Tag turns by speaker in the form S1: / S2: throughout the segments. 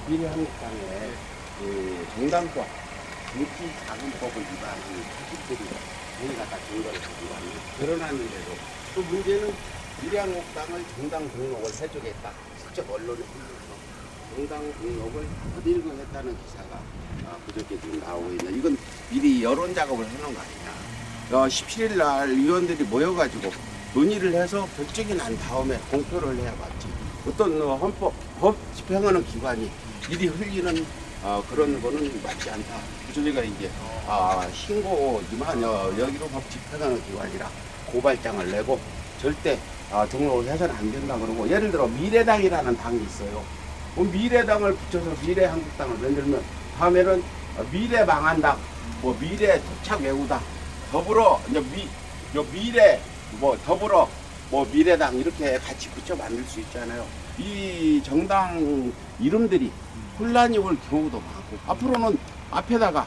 S1: 미래한국당의 그 정당법, 정치자금법을 위반한 사실들이 저희가 다 증거를 가지고 왔는데 드러났는데도 또 문제는 미래한국당을 정당 등록을 해주겠다. 직접 언론에 흘러서 정당 등록을 어딜고 했다는 기사가 그저께 지금 나오고 있는 이건 미리 여론 작업을 해놓은 거 아니냐. 17일 날 위원들이 모여가지고 논의를 해서 결정이 난 다음에 공표를 해야 맞지. 어떤 법 집행하는 기관이 미리 흘리는 그런 거는 맞지 않다. 저희가 이제 신고지만 여기로 법 집행하는 기관이라 고발장을 내고 절대 등록을 해서는 안 된다 그러고 예를 들어 미래당이라는 당이 있어요. 미래당을 붙여서 미래한국당을 만들면 다음에는 미래망한당, 뭐 미래토착 외구당, 더불어 이제 미래 더불어 미래당 이렇게 같이 붙여 만들 수 있잖아요. 이 정당 이름들이 혼란이 올 경우도 많고 앞으로는 앞에다가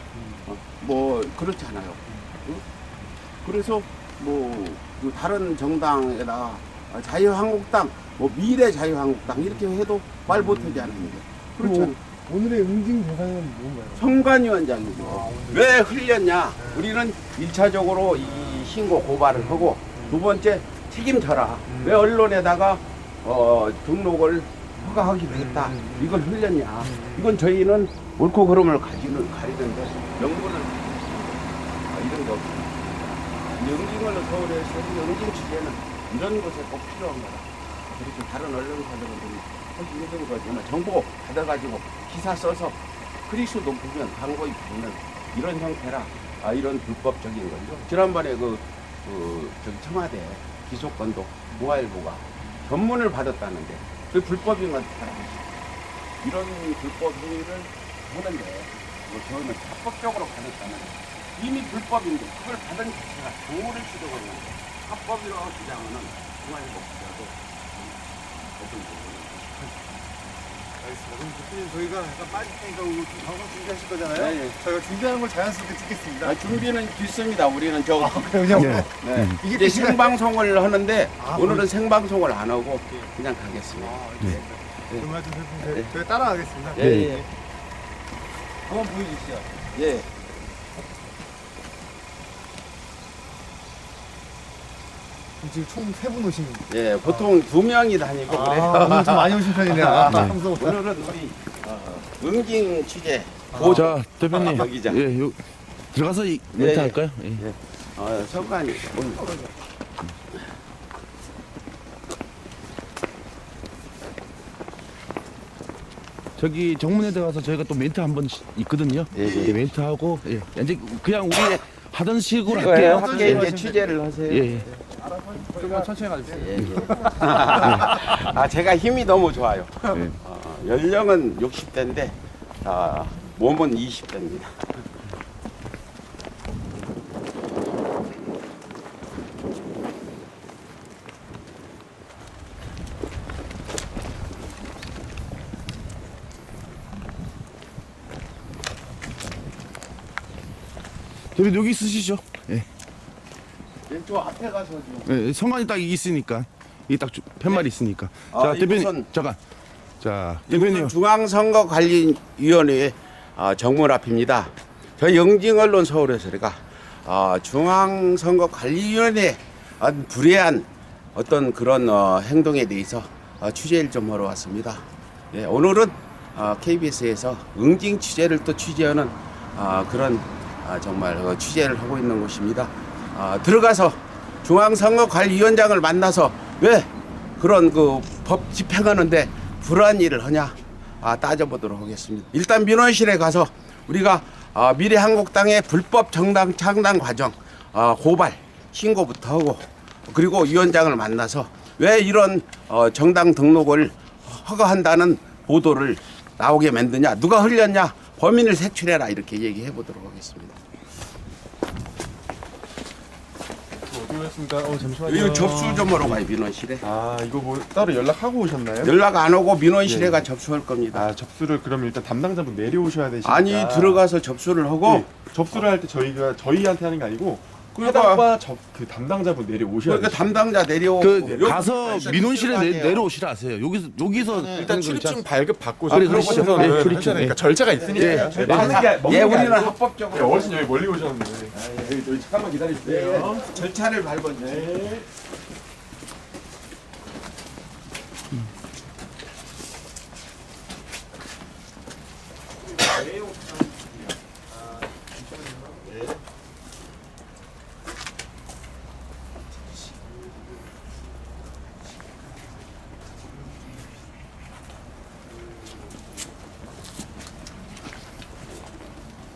S1: 그렇잖아요. 그래서 그 다른 정당에다가 자유한국당, 미래 자유한국당 이렇게 해도 말 못하지 않는데 그렇잖아요.
S2: 오늘의 응징 대상은 뭔가요?
S1: 선관위원장이죠. 왜 흘렸냐? 우리는 1차적으로 이 신고 고발을 하고 두 번째 책임져라. 왜 언론에다가 등록을 허가하기로 했다. 이걸 흘렸냐? 이건 저희는 옳고 그름을 가리는데 명분을 이런 거 없습니다. 응징을 서울에서 응징 취재는 이런 곳에 꼭 필요한 거다. 그렇게 다른 언론사들은 하기 힘든 거지만 정보 받아가지고 기사 써서 크리스 높으면 광고에 붙는 이런 형태라 이런 불법적인 거죠. 지난번에 저기 청와대 기소권도 모바일보가 전문을 받았다는데 그 불법인 건 알아보시죠. 이런 불법 행위를 하는데 저는 합법적으로 받았다는 이미 불법인데 그걸 받은 자체가 정오를 시도하는 합법이라고 주장하는 모바일보 기자도
S2: 알겠습니다. 그럼 대표님 저희가 약간 빠질 테니까 오늘 방송 준비하실 거잖아요?
S1: 네.
S2: 저희가 준비하는 걸 자연스럽게 찍겠습니다.
S1: 준비는 됐습니다. 우리는
S2: 그냥
S1: 네.
S2: 이게
S1: 이제
S2: 시간-
S1: 생방송을 하는데 오늘은
S2: 그럼-
S1: 생방송을 안 하고 그냥 가겠습니다.
S2: 그러면 좀 저희 따라가겠습니다.
S1: 예.
S2: 한번 보여주시죠.
S1: 예.
S2: 지금 총 3분 오신
S1: 예. 보통 2명이 다니고 그래요.
S2: 오늘 좀 많이 오신 편이네요. 평소보다.
S1: 오늘은 우리 응징 취재
S3: 자, 대표님.
S1: 여기자.
S3: 예, 들어가서 멘트
S1: 예.
S3: 할까요? 예.
S1: 선관위 오늘
S3: 저기 정문에 들어가서 저희가 또 멘트 한 번 있거든요.
S1: 예, 예.
S3: 예, 멘트 하고 이제 그냥 우리 하던 식으로
S1: 이거
S3: 할게요.
S1: 함께 이제 취재를 하세요.
S3: 예, 예.
S2: 조금만 천천히 가주세요.
S1: 예. 제가 힘이 너무 좋아요.
S3: 예.
S1: 연령은 60대인데 몸은 20대입니다.
S3: 대표님 여기 있으시죠? 예.
S1: 저 앞에 가서 좀.
S3: 예, 성관이 딱 있으니까 이 딱 팻말이 있으니까. 자,
S1: 이곳은-
S3: 대표님 잠깐. 자, 대표님.
S1: 중앙선거관리위원회 정문 앞입니다. 저희 영징언론 서울에서가 중앙선거관리위원회 불이한 어떤 그런 행동에 대해서 취재를 좀 하러 왔습니다. 예, 오늘은 KBS에서 응징 취재를 또 취재하는 그런 정말 취재를 하고 있는 곳입니다. 들어가서 중앙선거관리위원장을 만나서 왜 그런 법 집행하는데 불안 일을 하냐 따져보도록 하겠습니다. 일단 민원실에 가서 우리가 미래한국당의 불법 정당 창당 과정 고발 신고부터 하고 그리고 위원장을 만나서 왜 이런 정당 등록을 허가한다는 보도를 나오게 만드냐, 누가 흘렸냐, 범인을 색출해라 이렇게 얘기해 보도록 하겠습니다.
S2: 어디 오셨습니까? 잠시만요.
S1: 이거 접수 좀 하러 가요, 민원실에.
S4: 이거 뭐 따로 연락하고 오셨나요?
S1: 연락 안 오고 민원실에 가 접수할 겁니다.
S4: 접수를 그럼 일단 담당자분 내려오셔야 되시니까.
S1: 아니 들어가서 접수를 하고
S4: 네, 접수를 할 때 저희한테 하는 게 아니고 해당과 그 담당자분 내려오셔야
S1: 그러니까
S4: 돼요.
S1: 담당자 내려오고
S3: 그
S1: 여기
S3: 가서
S1: 일단
S3: 민원실에
S1: 들어가세요.
S3: 내려오시라 하세요. 여기서
S4: 일단
S3: 하는 거
S4: 출입증
S3: 있잖아.
S4: 발급 받고
S3: 그래,
S4: 그러고
S3: 그렇죠.
S4: 싶어서는
S3: 예, 그렇죠.
S4: 하잖아요. 그러니까
S3: 예.
S4: 절차가 있으니까요.
S3: 예.
S4: 먹는 게
S1: 예,
S4: 먹는 게
S1: 우리는
S4: 아니고.
S1: 합법적으로
S4: 어르신 여기 멀리 오셨는데. 여기 잠깐만 기다리세요.
S1: 절차를 밟아주세요.
S4: 네.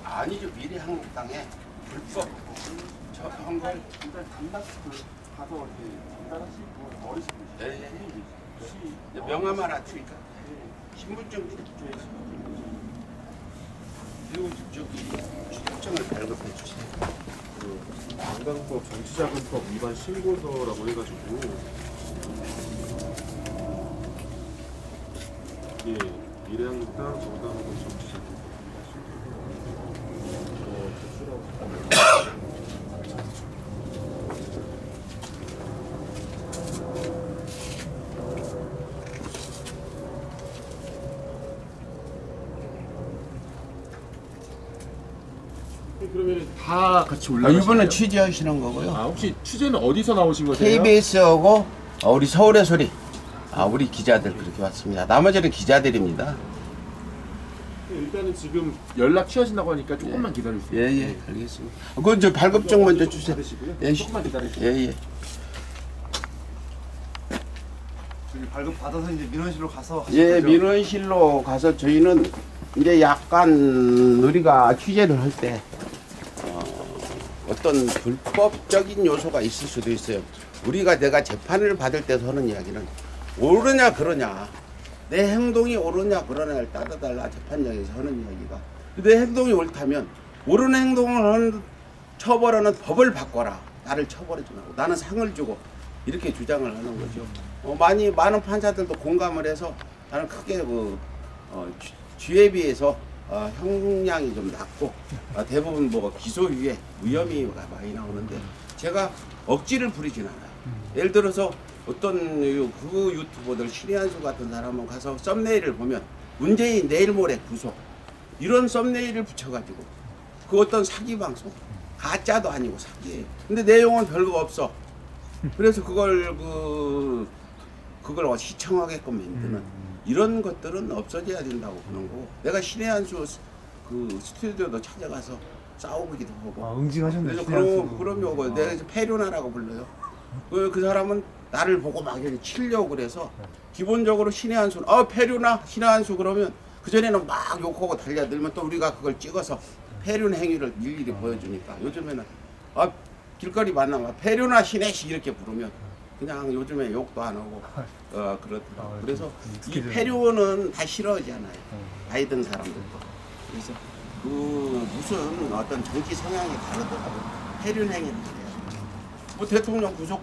S1: 아니죠. 미래한국당에 불법 저한 걸 일단 담당 가서 전달하시고 어르신 명함 하나 주니까 신분증 줘야지. 그리고 저기 출입증을 발급해 주세요.
S4: 담당법 정치자금법 위반 신고서라고 해가지고 예 미래한국당 정당법 정치자금법 그러면 다 같이 올라가시나요?
S1: 이분은 취재하시는 거고요.
S4: 아 혹시 취재는 어디서 나오신 거세요?
S1: KBS하고 우리 서울의 소리, 우리 기자들 그렇게 왔습니다. 나머지는 기자들입니다.
S4: 일단은 지금 연락 취하신다고 하니까 조금만 기다려주세요.
S1: 예예, 알겠습니다. 그건 저 발급증 먼저 주세요.
S4: 받으시고요.
S1: 예,
S4: 조금만 기다리세요.
S1: 예예.
S2: 저기 발급 받아서 이제 민원실로 가서 하실
S1: 예,
S2: 거죠?
S1: 민원실로 가서 저희는 이제 약간 우리가 취재를 할 때 어떤 불법적인 요소가 있을 수도 있어요. 내가 재판을 받을 때 하는 이야기는 옳으냐 그러냐, 내 행동이 옳으냐 그러냐를 따라달라 재판장에서 하는 이야기가, 내 행동이 옳다면 옳은 행동을 하는 처벌하는 법을 바꿔라, 나를 처벌하지 말고 나는 상을 주고, 이렇게 주장을 하는 거죠. 많은 판사들도 공감을 해서 나는 크게 쥐에 비해서 형량이 좀 낮고 대부분 기소유예, 무혐의가 많이 나오는데 제가 억지를 부리진 않아요. 예를 들어서 어떤 그 유튜버들 신의한수 같은 사람은 가서 썸네일을 보면 문재인 내일 모레 구속 이런 썸네일을 붙여가지고 그 어떤 사기 방송, 가짜도 아니고 사기예요. 근데 내용은 별거 없어. 그래서 그걸 시청하게끔 만드는 이런 것들은 없어져야 된다고 보는 거고, 내가 신의 한수 그 스튜디오도 찾아가서 싸우기도 하고.
S2: 응징하셨네요.
S1: 그래서 그럼요. 내가 이제 페류나라고 불러요. 그 사람은 나를 보고 막 이렇게 치려고 그래서 기본적으로 신의 한수, 페류나 신의 한수 그러면 그 전에는 막 욕하고 달려들면 또 우리가 그걸 찍어서 페륜 행위를 일일이 보여주니까 요즘에는 길거리 만나면 페류나 신의 씨 이렇게 부르면 그냥 요즘에 욕도 안 하고 그렇더라고요. 그래서 이 페류는 다 싫어하잖아요. 나이든 사람들도. 그래서 무슨 어떤 정치 성향이 다르더라도 페륜 행위를 해요. 대통령 구속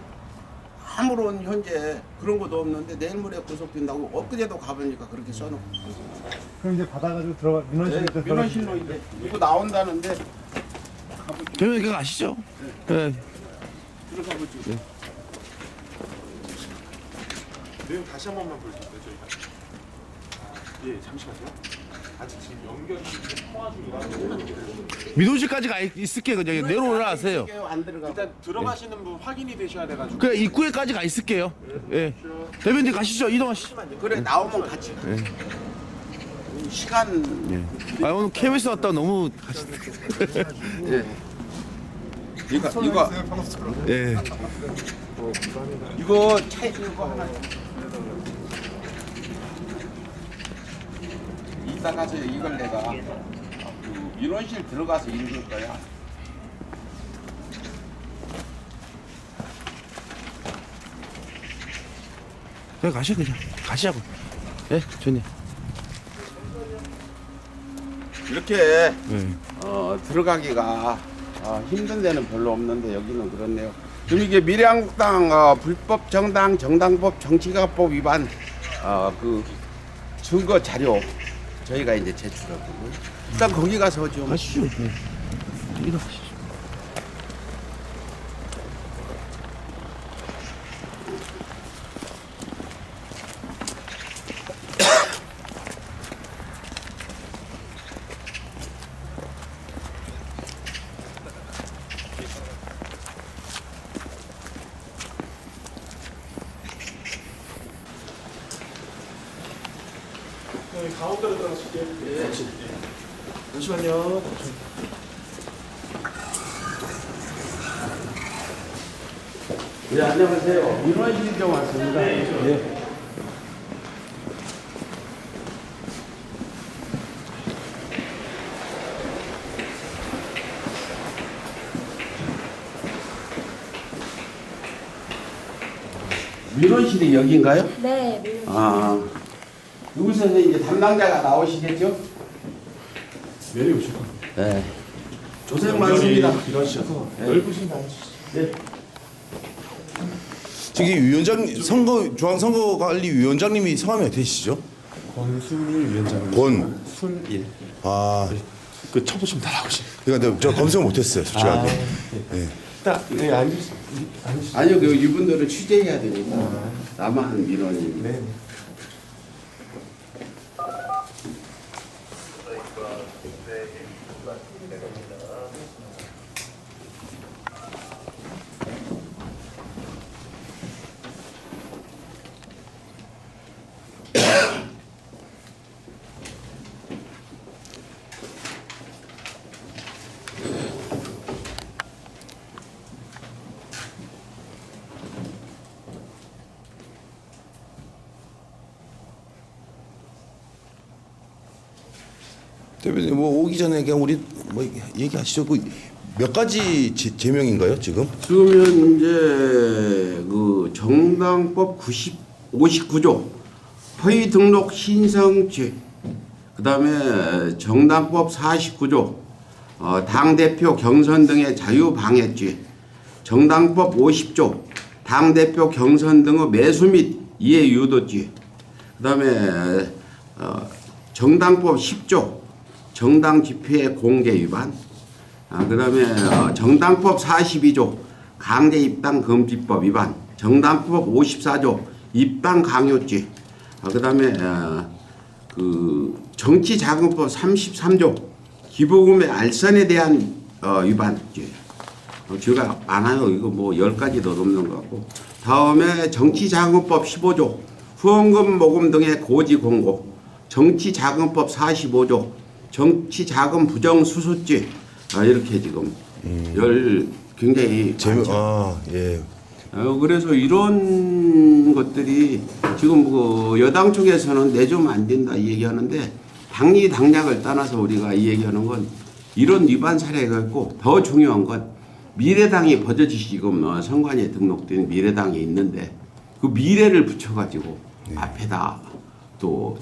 S1: 아무런 현재 그런 것도 없는데 내일 모레 구속된다고 엊그제도 가보니까 그렇게 써놓고.
S2: 그럼 이제 받아가지고
S1: 민원실로 이제 이거 나온다는데
S3: 그러면 그거 아시죠? 네.
S1: 들어가 보죠.
S4: 내용 다시 한 번만 보여주세요. 저희가. 예, 잠시만요. 아직 지금 연결이 통화 중이라.
S3: 민원실까지 있을게 그냥 내려오라 하세요.
S1: 안 들어가.
S4: 일단 들어가시는 분 확인이 되셔야 돼가지고.
S3: 그래 입구에까지 가 있을게요. 예. 대변인 가시죠. 이동하시죠.
S1: 그래 나오면 같이. 시간.
S3: 예. 오늘 KBS 왔다 너무
S1: 예. 이거
S3: 예.
S1: 이거 차에 이거 하나. 이따 가서 이걸 내가 그 민원실 들어가서 읽을 거야.
S3: 그냥 가시죠 그냥 가시자고. 예, 좋네.
S1: 이렇게
S3: 예.
S1: 들어가기가 힘든 데는 별로 없는데 여기는 그렇네요. 지금 이게 미래한국당 불법 정당법 정치가법 위반 그 증거 자료 저희가 이제 제출할 거고요. 일단 거기 가서 좀
S3: 가시죠. 예. 이동하시죠.
S4: 여기 가운데로 들어가실게요. 네.
S3: 잠시만요.
S1: 네, 안녕하세요. 민원실장 왔습니다. 네. 민원실이 여기인가요?
S5: 네, 물론.
S1: 아, 여기서 이제 담당자가 나오시겠죠?
S4: 내려오시고.
S1: 네. 고생 많습니다.
S4: 이러셔서
S1: 네.
S4: 넓으신 거 아니시죠?
S1: 네.
S6: 저기 위원장 중앙선거관리위원장님이 성함이 어떻게 되시죠?
S4: 권순일 위원장님.
S6: 권순일. 아,
S4: 그 쳐보시면 다 나오시죠.
S6: 그러니까 저 검색을 못했어요, 솔직하게.
S4: 네. 딱 네, 앉으시죠.
S1: 아니요, 이분들을 취재해야 되니까 나만 민원이.
S4: 네.
S6: 대표님 뭐 오기 전에 그냥 우리 뭐 얘기하시죠. 그 몇 가지 제명인가요 지금?
S1: 지금 이제 그 정당법 59조 허위 등록 신성죄, 그다음에 정당법 49조 당 대표 경선 등의 자유 방해죄, 정당법 50조 당 대표 경선 등의 매수 및 이해 유도죄, 그다음에 정당법 10조 정당 집회 공개 위반, 그다음에 정당법 42조 강제 입당 금지법 위반, 정당법 54조 입당 강요죄, 그다음에 그 정치자금법 33조 기부금의 알선에 대한 위반죄. 죄가 많아요. 이거 뭐 10가지 더 넘는 것 같고. 다음에 정치자금법 15조 후원금 모금 등의 고지 공고, 정치자금법 45조 정치자금 부정수수죄. 이렇게 지금 굉장히
S6: 제명.
S1: 많죠.
S6: 아, 예.
S1: 그래서 이런 것들이 지금 그 여당 쪽에서는 내주면 안 된다 이 얘기하는데, 당리 당략을 떠나서 우리가 이 얘기하는 건 이런 위반 사례가 있고, 더 중요한 건 미래당이 버젓이 지금 선관위에 등록된 미래당이 있는데 그 미래를 붙여가지고 앞에다 또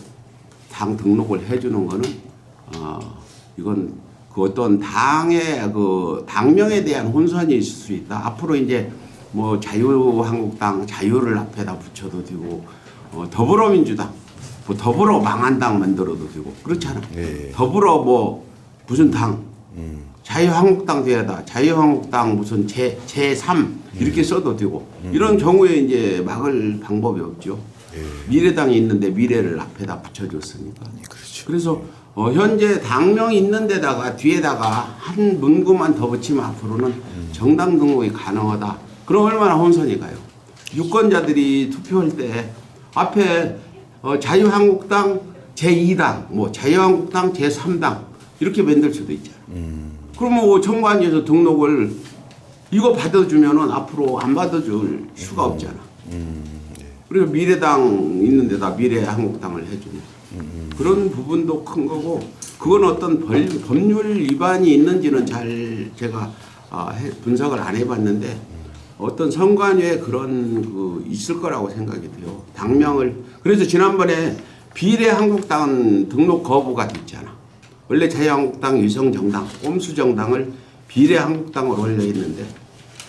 S1: 당 등록을 해주는 거는 이건 그 어떤 당의 그 당명에 대한 혼선이 있을 수 있다. 앞으로 이제 뭐 자유한국당 자유를 앞에다 붙여도 되고, 더불어민주당 뭐 더불어 망한 당 만들어도 되고 그렇잖아.
S6: 예.
S1: 더불어 뭐 무슨 당 자유한국당 뒤에다 자유한국당 무슨 제3 이렇게 써도 되고, 이런 경우에 이제 막을 방법이 없죠. 미래당이 있는데 미래를 앞에다 붙여줬으니까.
S6: 그렇죠.
S1: 그래서 현재 당명이 있는 데다가 뒤에다가 한 문구만 더 붙이면 앞으로는 정당 등록이 가능하다. 그럼 얼마나 혼선이 가요. 유권자들이 투표할 때 앞에 자유한국당 제2당, 뭐 자유한국당 제3당 이렇게 만들 수도 있잖아요. 그러면 뭐 정관위에서 등록을 이거 받아주면은 앞으로 안 받아줄 수가 없잖아. 그래서 미래당 있는 데다 미래한국당을 해주는 그런 부분도 큰 거고, 그건 어떤 법률 위반이 있는지는 잘 제가 분석을 안 해봤는데 어떤 선관위에 그런 그 있을 거라고 생각이 돼요. 당명을. 그래서 지난번에 비례한국당 등록 거부가 됐잖아. 원래 자유한국당 위성정당 꼼수정당을 비례한국당으로 올려 있는데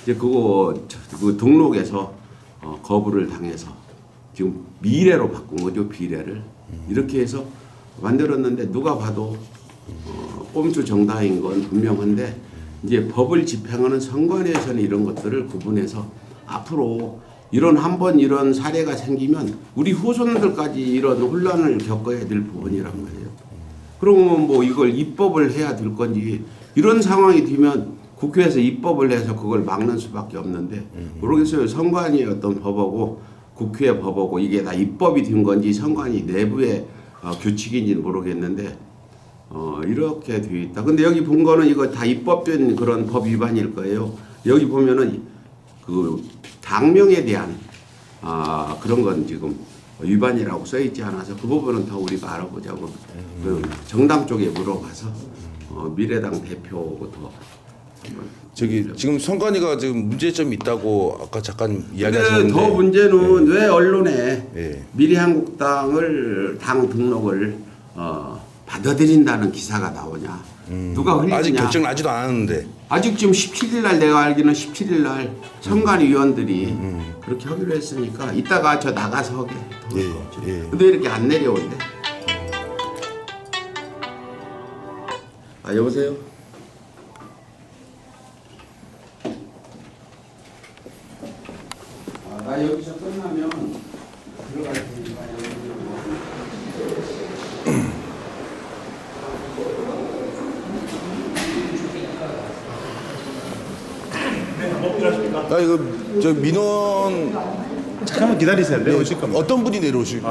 S1: 이제 그거 그 등록에서 거부를 당해서 지금 미래로 바꾼 거죠. 비례를 이렇게 해서 만들었는데 누가 봐도 꼼수 정당인 건 분명한데, 이제 법을 집행하는 선관위에서는 이런 것들을 구분해서 앞으로 한번 이런 사례가 생기면 우리 후손들까지 이런 혼란을 겪어야 될 부분이란 말이에요. 그러면 뭐 이걸 입법을 해야 될 건지, 이런 상황이 되면 국회에서 입법을 해서 그걸 막는 수밖에 없는데, 모르겠어요. 선관위의 어떤 법하고 국회의 법하고 이게 다 입법이 된 건지 선관위 내부의 규칙인지는 모르겠는데 이렇게 되어 있다. 근데 여기 본 거는 이거 다 입법된 그런 법 위반일 거예요. 여기 보면은 그 당명에 대한 그런 건 지금 위반이라고 써 있지 않아서 그 부분은 더 우리가 알아보자고 그 정당 쪽에 물어봐서 미래당 대표부터
S6: 저기 지금 선관위가 지금 문제점이 있다고 아까 잠깐
S1: 근데
S6: 이야기하셨는데
S1: 더 문제는 왜 언론에
S6: 예.
S1: 미래한국당을 당 등록을 받아들인다는 기사가 나오냐? 누가 흘리냐?
S6: 아직 결정을 하지도 않았는데
S1: 아직 지금 17일 날 내가 알기는 17일 날 선관위 위원들이 그렇게 하기로 했으니까 이따가 저 나가서 하게.
S6: 예.
S1: 근데 이렇게 안 내려온대. 여보세요? 나 여기서 끝나면 들어갈 테니까
S6: 이거 저 민원
S2: 잠깐만 기다리세요. 내려오실 겁니다.
S6: 어떤 분이 내려오실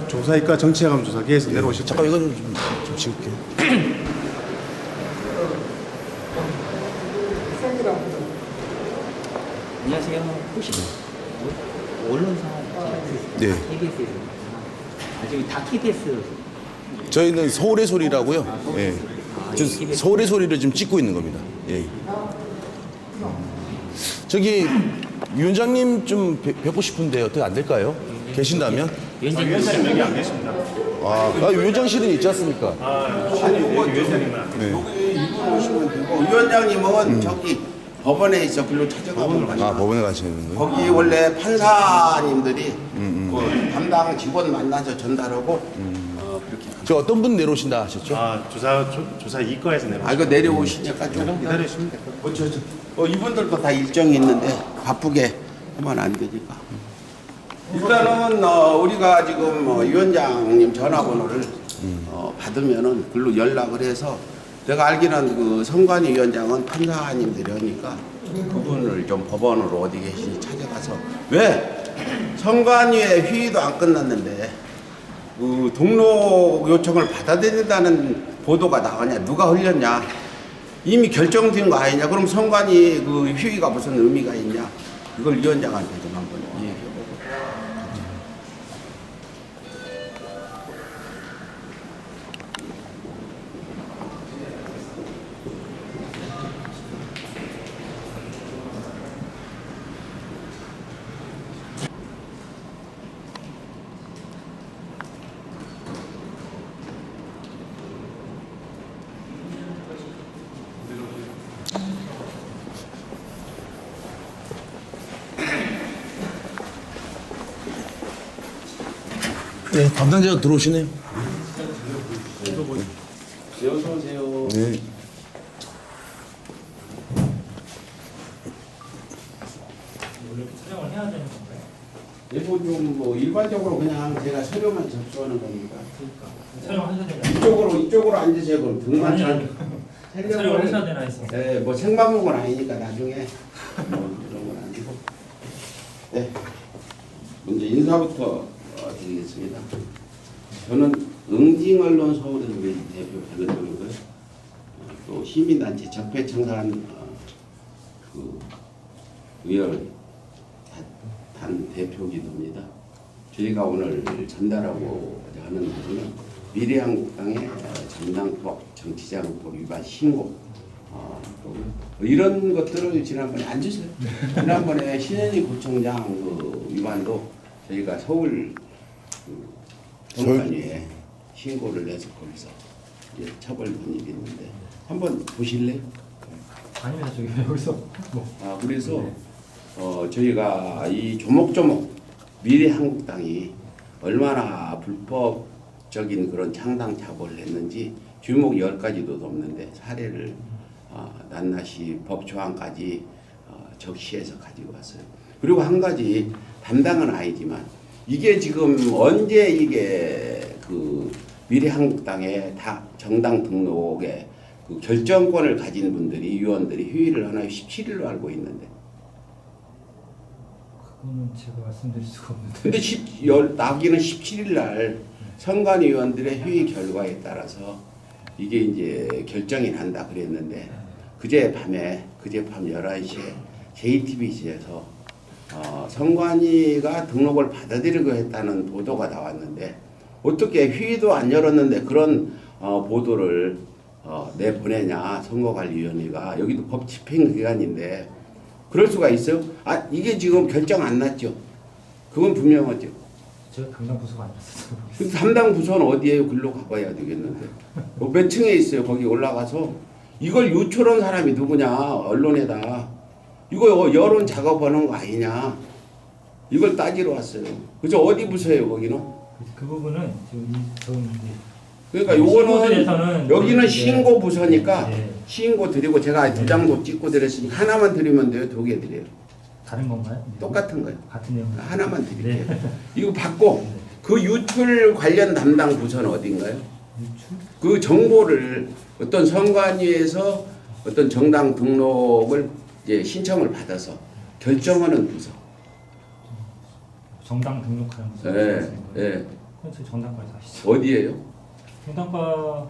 S2: 조사이과 정치자금 조사기에서 내려오실
S6: 잠깐 이건 좀 찍을게요.
S5: 안녕하세요. 혹시 언론사
S6: 네.
S5: KBS에서 지금 다 KBS
S6: 저희는 서울의 소리라고요. 예. 저 서울의 소리를 지금 찍고 있는 겁니다. 예. 저기 위원장님 좀 뵙고 싶은데 어떻게 안 될까요? 계신다면?
S5: 위원장님
S2: 여기 안 계십니다.
S6: 위원장실은 있지 않습니까?
S2: 위원장님은 안
S1: 여기 이분 오시면 되고 위원장님은 저기 법원에 있어 글로 찾아가면
S6: 법원에 가시는 거예요?
S1: 거기 원래 판사님들이 그 담당 직원 만나서 전달하고 그렇게.
S6: 저 어떤 분 내려오신다 하셨죠?
S2: 조사 이과에서 내려오실
S1: 이거 내려오시니까 좀
S2: 기다리시면 될 거예요.
S1: 이분들도 다 일정이 있는데 바쁘게 하면 안 되니까. 일단은 우리가 지금 위원장님 전화번호를 받으면은 글로 연락을 해서 내가 알기는 그 선관위 위원장은 판사님들이 하니까 그분을 좀 법원으로 어디 계신지 찾아가서 왜 선관위의 회의도 안 끝났는데 그 등록 요청을 받아들인다는 보도가 나오냐 누가 흘렸냐 이미 결정된 거 아니냐 그럼 선관위 그 회의가 무슨 의미가 있냐 이걸 위원장한테 좀 한번 얘기해보고.
S6: 네, 담당자가 들어오시네요.
S1: 어서 오세요.
S6: 네.
S5: 촬영을 해야 되는 건가요?
S1: 일본 좀뭐 일반적으로 그냥 제가 서류만 접수하는 겁니다.
S5: 촬영하셔야 되나요?
S1: 이쪽으로 앉으세요. 그럼 등만 잘.
S5: 촬영을 하셔야 되나 했어.
S1: 네, 뭐 생방송은 아니니까 나중에 뭐 이런 건 아니고. 네. 먼저 인사부터 드리겠습니다. 저는 응징언론 서울에서 대표 변호사이고요. 또 시민단체 적폐청산 그 의원 단 대표기도 합니다. 저희가 오늘 전달하고 하는 부분은 미래한국당의 정당법, 정치자금법 위반 신고 또 이런 것들을 지난번에 앉으세요. 지난번에 신현희 구청장 그 위반도 저희가 서울 정관위에 신고를 해서 거기서 이제 처벌 분입이 있는데 한번 보실래요?
S5: 아닙니다. 저기 여기서 뭐.
S1: 그래서 저희가 이 조목조목 미래한국당이 얼마나 불법적인 그런 창당 자본을 했는지 주목 10가지도 넘는데 사례를 낱낱이 법 조항까지 적시해서 가지고 왔어요. 그리고 한 가지 담당은 아니지만 이게 지금 언제 이게 그 미래한국당의 다 정당 등록에 그 결정권을 가진 분들이 위원들이 회의를 하나요 17일로 알고 있는데.
S5: 그거는 제가 말씀드릴 수가 없는데.
S1: 근데 나기는 17일 날 선관위원들의 회의 결과에 따라서 이게 이제 결정이 난다 그랬는데 그제밤 11시에 JTBC에서 선관위가 등록을 받아들이고 했다는 보도가 나왔는데 어떻게 회의도 안 열었는데 그런 보도를 내보내냐 선거관리위원회가. 여기도 법 집행기관인데 그럴 수가 있어요? 이게 지금 결정 안 났죠? 그건 분명하죠.
S5: 제가 담당 부서가 아니었어요.
S1: 그 담당 부서는 어디에요? 글로 가봐야 되겠는데. 몇 층에 있어요? 거기 올라가서 이걸 유출한 사람이 누구냐? 언론에다. 이거 여론 작업하는 거 아니냐? 이걸 따지러 왔어요. 그죠? 어디 부서예요? 거기는?
S5: 그 부분은 지금
S1: 그러니까
S5: 신고서에서는
S1: 여기는
S5: 이제-
S1: 신고 부서니까
S5: 네.
S1: 신고 드리고 제가 두 장도 찍고 드렸으니까 하나만 드리면 돼요? 두 개 드려요?
S5: 다른 건가요?
S1: 똑같은 거예요.
S5: 같은 내용.
S1: 하나만 드릴게요.
S5: 네.
S1: 이거 받고 그 유출 관련 담당 부서는 어딘가요?
S5: 유출?
S1: 그 정보를 어떤 선관위에서 어떤 정당 등록을 이제 신청을 받아서 결정하는 부서.
S5: 정당 등록하는 부서.
S1: 예, 예.
S5: 그건 저희 정당과에서 하시죠.
S1: 어디예요?
S5: 정당과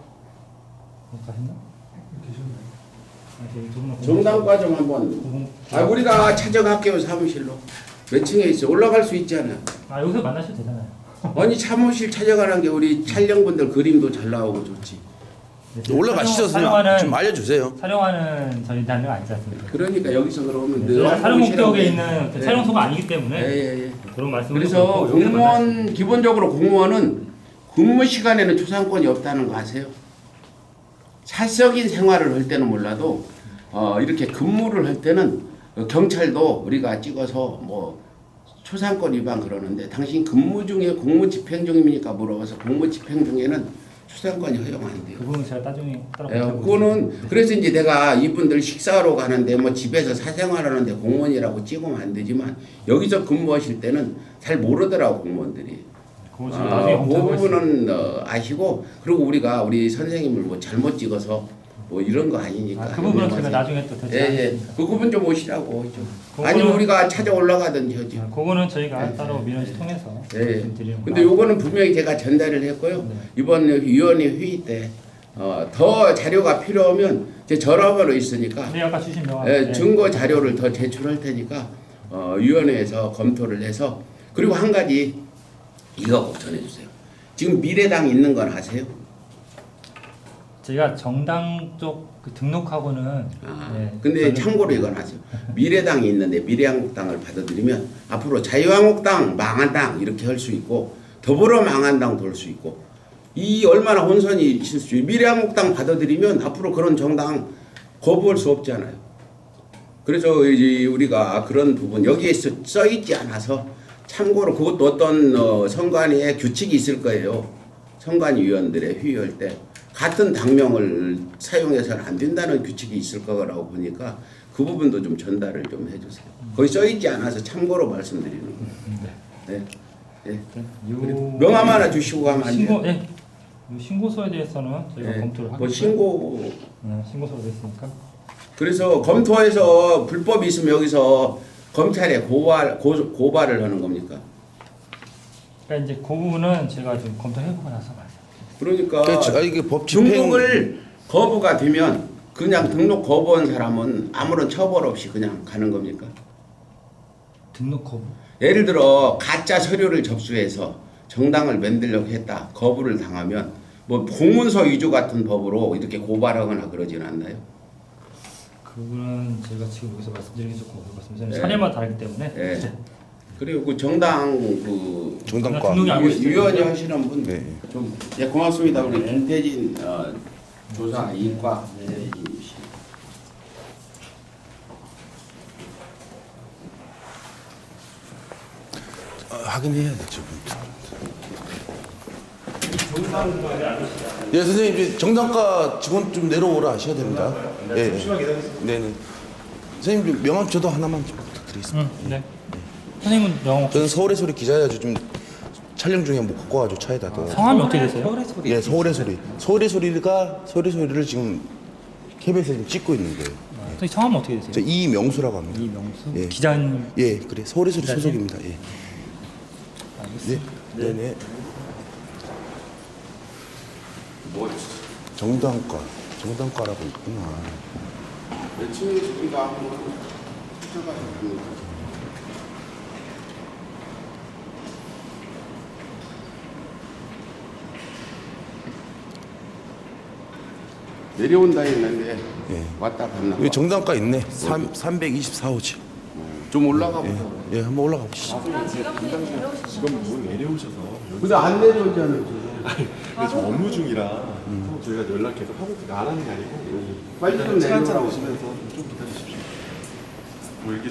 S5: 가셨나? 계셨나요?
S1: 정당과 좀 한번. 우리가 찾아갈게요 사무실로. 몇 층에 있어? 올라갈 수 있잖아요.
S5: 여기서 만나셔도 되잖아요.
S1: 아니 사무실 찾아가는 게 우리 촬영분들 그림도 잘 나오고 좋지.
S6: 올라가시죠, 선생님.
S5: 촬영하는-
S6: 좀 알려주세요.
S5: 촬영하는 저희 단은 아니지 않습니까?
S1: 그러니까 여기서 그러면
S5: 저희가 촬영 목적에 있는 그
S1: 네.
S5: 촬영소가 아니기 때문에
S1: 예.
S5: 그런 말씀을
S1: 그래서
S5: 드렸고, 여기서
S1: 공무원 기본적으로 공무원은 근무 시간에는 초상권이 없다는 거 아세요? 사적인 생활을 할 때는 몰라도 이렇게 근무를 할 때는 경찰도 우리가 찍어서 뭐 초상권 위반 그러는데 당신 근무 중에 공무 집행 중입니까 물어봐서 공무 집행 중에는 초상권이 허용 안 돼요.
S5: 그 부분 제가 나중에 따로
S1: 그거는 그래서 이제 내가 이분들 식사하러 가는데 뭐 집에서 사생활하는데 공무원이라고 찍으면 안 되지만 여기서 근무하실 때는 잘 모르더라고 공무원들이.
S5: 그거 제가 나중에
S1: 그
S5: 검토해보겠습니다.
S1: 부분은 아시고 그리고 우리 선생님을 뭐 잘못 찍어서 뭐 이런 거 아니니까.
S5: 그 부분은 제가 나중에 또 대처하겠습니다.
S1: 그 부분 좀 오시라고 좀.
S5: 그거는-
S1: 아니면 우리가 찾아 올라가든지 하죠.
S5: 그거는 저희가
S1: 네.
S5: 따로 민원시 통해서
S1: 예.
S5: 말씀드리는
S1: 근데 요거는 분명히 제가 전달을 했고요.
S5: 네.
S1: 이번 위원회 회의 때 더 자료가 필요하면 제 전화번호 있으니까
S5: 네, 아까 주신 명함.
S1: 예,
S5: 네.
S1: 증거 자료를 더 제출할 테니까 위원회에서 검토를 해서 그리고 한 가지 이거 꼭 전해주세요. 지금 미래당 있는 건 아세요?
S5: 제가 정당 쪽 그 등록하고는 네,
S1: 근데
S5: 저는-
S1: 참고로 이건 아세요. 미래당이 있는데 미래한국당을 받아들이면 앞으로 자유한국당 망한 당 이렇게 할 수 있고 더불어 망한 당도 할 수 있고 이 얼마나 혼선이 있을 수 있어요. 미래한국당 받아들이면 앞으로 그런 정당 거부할 수 없잖아요. 그래서 이제 우리가 그런 부분 여기에 써 있지 않아서 참고로 그것도 어떤 선관위의 규칙이 있을 거예요. 선관위원들의 회의할 때 같은 당명을 사용해서는 안 된다는 규칙이 있을 거라고 보니까 그 부분도 좀 전달을 좀 해주세요. 거기 써 있지 않아서 참고로 말씀드리는 거예요. 네. 네.
S5: 요
S1: 명함 하나 주시고 가면 안
S5: 신고,
S1: 돼요?
S5: 네. 요 신고서에 대해서는 저희가
S1: 네.
S5: 검토를 하고
S1: 뭐 신고
S5: 신고서가 됐으니까
S1: 그래서 검토해서 불법이 있으면 여기서 검찰에 고발을 하는 겁니까?
S5: 그러니까 이제 그 부분은 제가 좀 검토해보고 나서 말씀.
S1: 그러니까
S6: 그렇죠. 이게 법 집행
S1: 등록을 거부가 되면 그냥 등록 거부한 사람은 아무런 처벌 없이 그냥 가는 겁니까?
S5: 등록 거부.
S1: 예를 들어 가짜 서류를 접수해서 정당을 만들려고 했다 거부를 당하면 뭐 공문서 위조 같은 법으로 이렇게 고발하거나 그러진 않나요?
S5: 그거는 제가 지금 여기서 말씀드리기 조금 어려울 것 같습니다.
S1: 네.
S5: 사례마다 다르기 때문에.
S1: 네. 그리고 그 정당 그
S6: 정당과
S5: 등록이 알고 있어요.
S1: 위원회 하시는 분
S6: 네.
S1: 좀 예, 고맙습니다. 우리 김태진 조사 이과 씨.
S6: 확인해야겠죠. 예, 선생님 이제 정당과 직원 좀 내려오라 하셔야 됩니다. 예.
S4: 잠시만 기다리세요.
S6: 네네. 선생님 명함 저도 하나만 좀 부탁드리겠습니다.
S5: 네. 선생님은 영어
S6: 저는 서울의 소리 기자여가지고 좀 촬영 중에 못 갖고 와가지고 차에다 둬.
S5: 성함이 어떻게 되세요?
S6: 예, 서울의 소리. 서울의 소리를 지금 KBS에 지금 찍고 있는 거예요.
S5: 선생님 성함은 어떻게 되세요?
S6: 저 이명수라고 합니다.
S5: 이명수
S6: 예.
S5: 기자님.
S6: 예, 그래. 서울의 소리
S5: 기자님?
S6: 소속입니다. 예.
S5: 알겠습니다.
S6: 네, 네네.
S1: 뭐
S6: 정당과라고 있구나.
S1: 몇 층이신가 한번 찾아가지고 내려온다 했는데
S6: 예.
S1: 왔다 갔나 봐.
S6: 여기 정당과 있네. 324호지.
S1: 좀 올라가 보자.
S6: 예, 한번 올라가 보시죠.
S4: 지금 뭐 내려오셔서
S1: 근데 안 내려오잖아요.
S4: 근데 저 업무 중이라 저희가 연락 계속 하고 안 하는 게 아니고
S1: 빨리 좀
S4: 차 한잔
S1: 내려오라고.
S4: 오시면서 좀 기다리십시오. 뭐 이게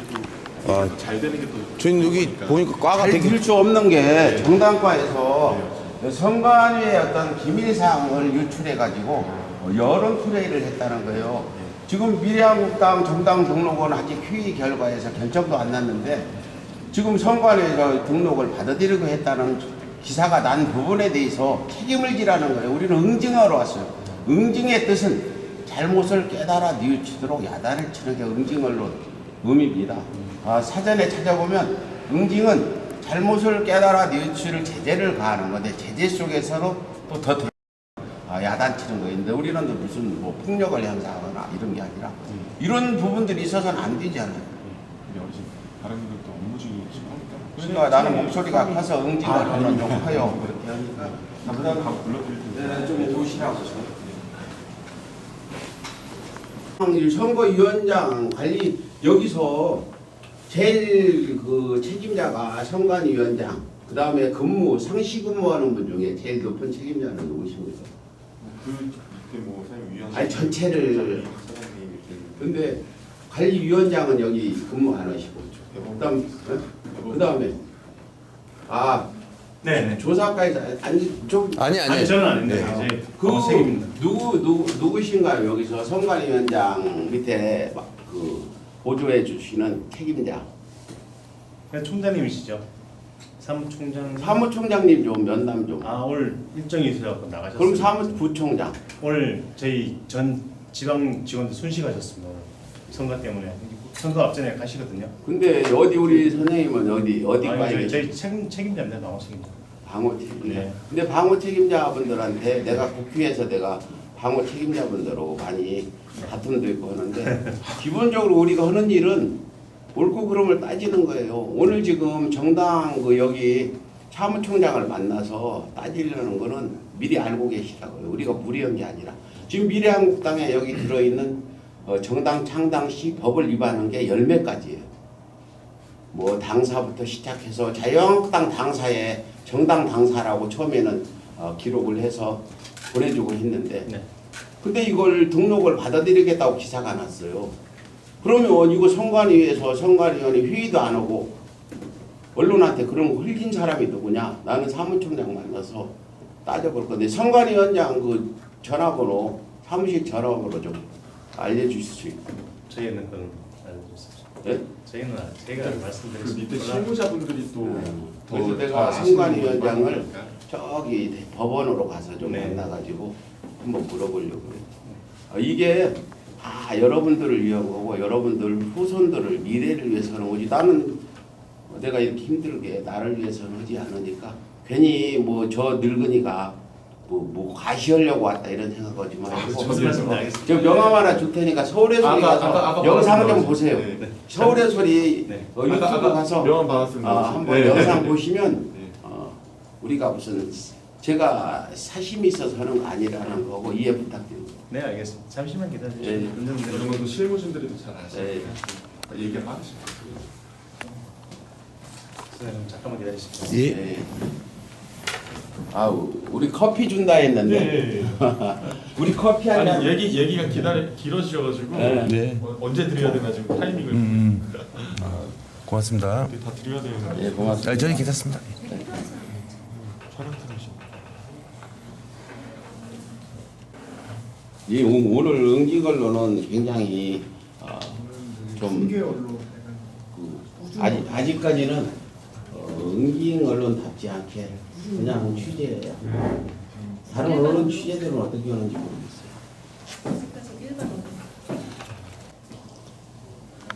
S6: 아,
S4: 또잘 되는 게 또
S6: 저희는 여기 보니까 과가 되게
S1: 될수 없는 게 정당과에서 선관위의 어떤 기밀사항을 유출해가지고 여론 플레이를 했다는 거예요. 지금 미래한국당 정당 등록은 아직 회의 결과에서 결정도 안 났는데 지금 선관위에서 등록을 받아들이고 했다는 기사가 난 부분에 대해서 책임을 지라는 거예요. 우리는 응징하러 왔어요. 응징의 뜻은 잘못을 깨달아 뉘우치도록 야단을 치는 게 응징언론 의미입니다. 사전에 찾아보면 응징은 잘못을 깨달아 뉘우칠 제재를 가하는 건데 제재 속에서는 또 더 야단치는 거였는데 우리는 무슨 뭐 폭력을 행사하거나 이런 게 아니라 이런 부분들이 있어서는 안 되잖아요.
S4: 우리 어르신 다른 분들도 업무 중이시고 하니까
S1: 그러니까 나는 목소리가 커서 응징언론은 좀 커요. 그렇게 하니까
S4: 그다음 다 불러드릴 텐데
S1: 좀 오시라고. 선거위원장 관리 여기서 제일 그 책임자가 선관위원장 그 다음에 상시 근무하는 분 중에 제일 높은 책임자는 누구십니까?
S4: 그 밑에 뭐 사장님 위원
S1: 아니 전체를 근데 관리위원장은 여기 근무 안 하시고 그다음에
S5: 네.
S1: 조사까지
S6: 아니.
S5: 저는 아닌데
S6: 네.
S5: 이제
S1: 그
S5: 책임입니다.
S1: 누구신가요? 여기서 선관위원장 밑에 그 보조해 주시는 책임자
S7: 총장님이시죠? 사무총장.
S1: 사무총장님 좀 면담 좀.
S7: 오늘 일정이 있어서 나가셨어요.
S1: 그럼 사무부총장.
S7: 오늘 저희 전 지방 직원들 순시 가셨습니다. 오늘 선거 때문에 선거 앞전에 가시거든요.
S1: 근데 어디 우리 선생님은 어디
S7: 아니,
S1: 과에
S7: 저희 책임자입니다. 방어 책임자.
S1: 방호 책임자.
S7: 네.
S1: 근데 방호 책임자분들한테 내가 국회에서 내가 방호 책임자분들하고 많이 다툼도 있고 하는데 기본적으로 우리가 하는 일은 옳고 그름을 따지는 거예요. 오늘 지금 정당 여기 사무총장을 만나서 따지려는 거는 미리 알고 계시라고요. 우리가 무리한 게 아니라 지금 미래한국당에 여기 들어있는 정당 창당 시 법을 위반한 게 10몇 가지예요. 뭐 당사부터 시작해서 자유한국당 당사에 정당 당사라고 처음에는 기록을 해서 보내주고 했는데
S7: 네.
S1: 근데 이걸 등록을 받아들이겠다고 기사가 났어요. 그러면 이거 선관위에서 선관위원회 회의도 안 하고 언론한테 그런 거 흘린 사람이 누구냐? 나는 사무총장 만나서 따져볼 건데 선관위원장 그 전화번호 사무실 전화번호 좀 알려주실 수 있나요?
S7: 저희는 그건 알려주십시오.
S1: 네?
S7: 저희는 제가
S4: 그 밑에
S7: 말씀드렸습니다.
S4: 실무자분들이 또
S1: 그래서
S4: 더
S1: 내가
S4: 잘 아시는
S1: 선관위원장을
S4: 분이 많으니까.
S1: 저기 법원으로 가서 좀
S7: 네.
S1: 만나가지고 한번 물어보려고 그래요. 이게 다 여러분들을 위한 거고 여러분들 후손들을 미래를 위해서는 오지 나는 내가 이렇게 힘들게 나를 위해서는 하지 않으니까 괜히 뭐 저 늙은이가 뭐 가시하려고 왔다 이런 생각하지 말고
S7: 무슨 말씀인지 알겠습니다.
S1: 저 명함 하나 줄 테니까 서울의 소리 가서
S4: 아까
S1: 영상 좀
S4: 받았습니다.
S1: 보세요.
S4: 네.
S1: 서울의 소리
S7: 네.
S1: 유튜브 가서
S4: 명함 받았습니다.
S1: 한번
S4: 네.
S1: 영상 보시면
S4: 네.
S1: 우리가 무슨 제가 사심이 있어서 하는 거 아니라는 거고 이해 부탁드립니다.
S7: 네, 알겠습니다. 잠시만 기다려주시면
S1: 네.
S4: 이런 것도 실무진들이 더 잘
S1: 네.
S4: 아시니까 얘기가 많으시고
S7: 선생님 잠깐만 기다리십시오.
S6: 예.
S1: 네. 아우 우리 커피 준다 했는데 우리 커피 한 잔.
S4: 얘기가 길어지셔가지고
S1: 네.
S6: 네.
S4: 언제 드려야 되나 지금 타이밍을
S6: 고맙습니다.
S4: 다 드려야 되는
S1: 예, 고맙습니다.
S6: 저는 괜찮습니다.
S4: 촬영 타이밍이시
S1: 이 오늘 응기걸로는 굉장히 좀 아직까지는 응기인 언론답지 않게 그냥 취재예요. 다른 언론 취재들은 어떻게 하는지 모르겠어요.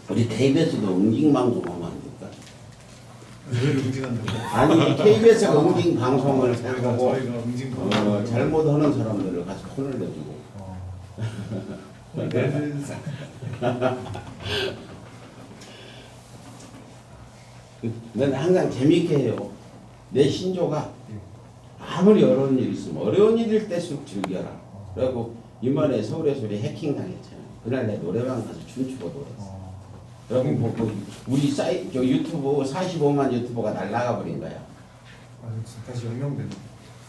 S1: 우리 KBS도 응징 방송하면 안 될까?
S2: 늘 응징한다고.
S1: 아니 KBS가 응징 방송을 하고
S2: 저희가 응징 방송.
S1: 잘못하는 사람들을 가서 혼을 내주고. 난 항상 재미있게 해요. 내 신조가 아무리 어려운 일 있으면 어려운 일일 때일수록 즐겨라. 그리고 이번에 서울의 소리 해킹 당했잖아요. 그날 내 노래방 가서 춤추고 놀았어. 그리고 뭐 우리 사이트 저 유튜브 45만 유튜버가 날라가 버린 거야.
S2: 다시 영명되네.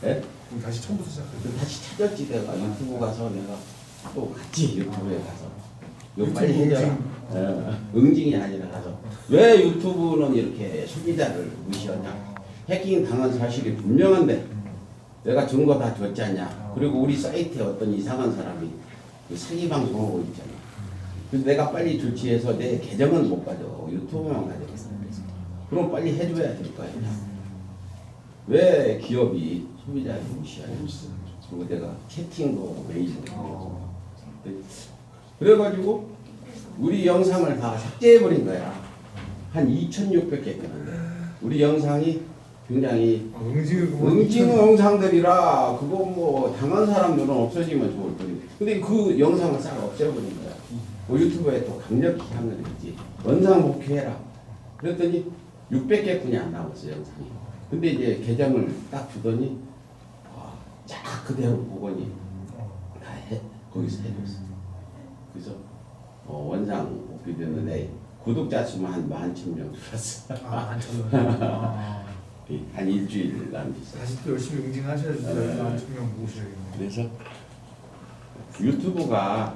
S1: 네?
S2: 그럼 다시 처음부터 시작해.
S1: 다시 찾았지 내가 유튜브 가서 내가 또 같이 유튜브에 가서 이거 빨리 해줘라. 응징이 아니라 가서 왜 유튜브는 이렇게 소비자를 무시하냐. 해킹 당한 사실이 분명한데 내가 증거 다 줬지 않냐. 그리고 우리 사이트에 어떤 이상한 사람이 그 사기 방송하고 있잖아. 그래서 내가 빨리 조치해서 내 계정은 못 가져. 유튜브만 가져갔어. 그럼 빨리 해줘야 될 거 아니야. 왜 기업이 소비자를 무시하냐. 그리고 내가 채팅도 메일도 보내고. 그래가지고 우리 영상을 다 삭제해버린 거야. 한 2,600개 되는데 우리 영상이 굉장히 응징 영상들이라 그거 뭐 당한 사람들은 없어지면 좋을 뿐인데 근데 그 영상을 싹 없애버린 거야. 유튜브에 또 강력히 향을 했지. 원상 복귀해라. 그랬더니 600개뿐이 안 남았어 영상이. 근데 이제 계정을 딱 주더니 쫙 그대로 보더니 다 거기서 해줬어. 그래서 원상 복귀됐는데 구독자 수만 한 11,000명 줄었어. 한 일주일 남짓.
S2: 다시 또 열심히 응징하셔야지. 11,000명 모셔야겠네.
S1: 그래서 유튜브가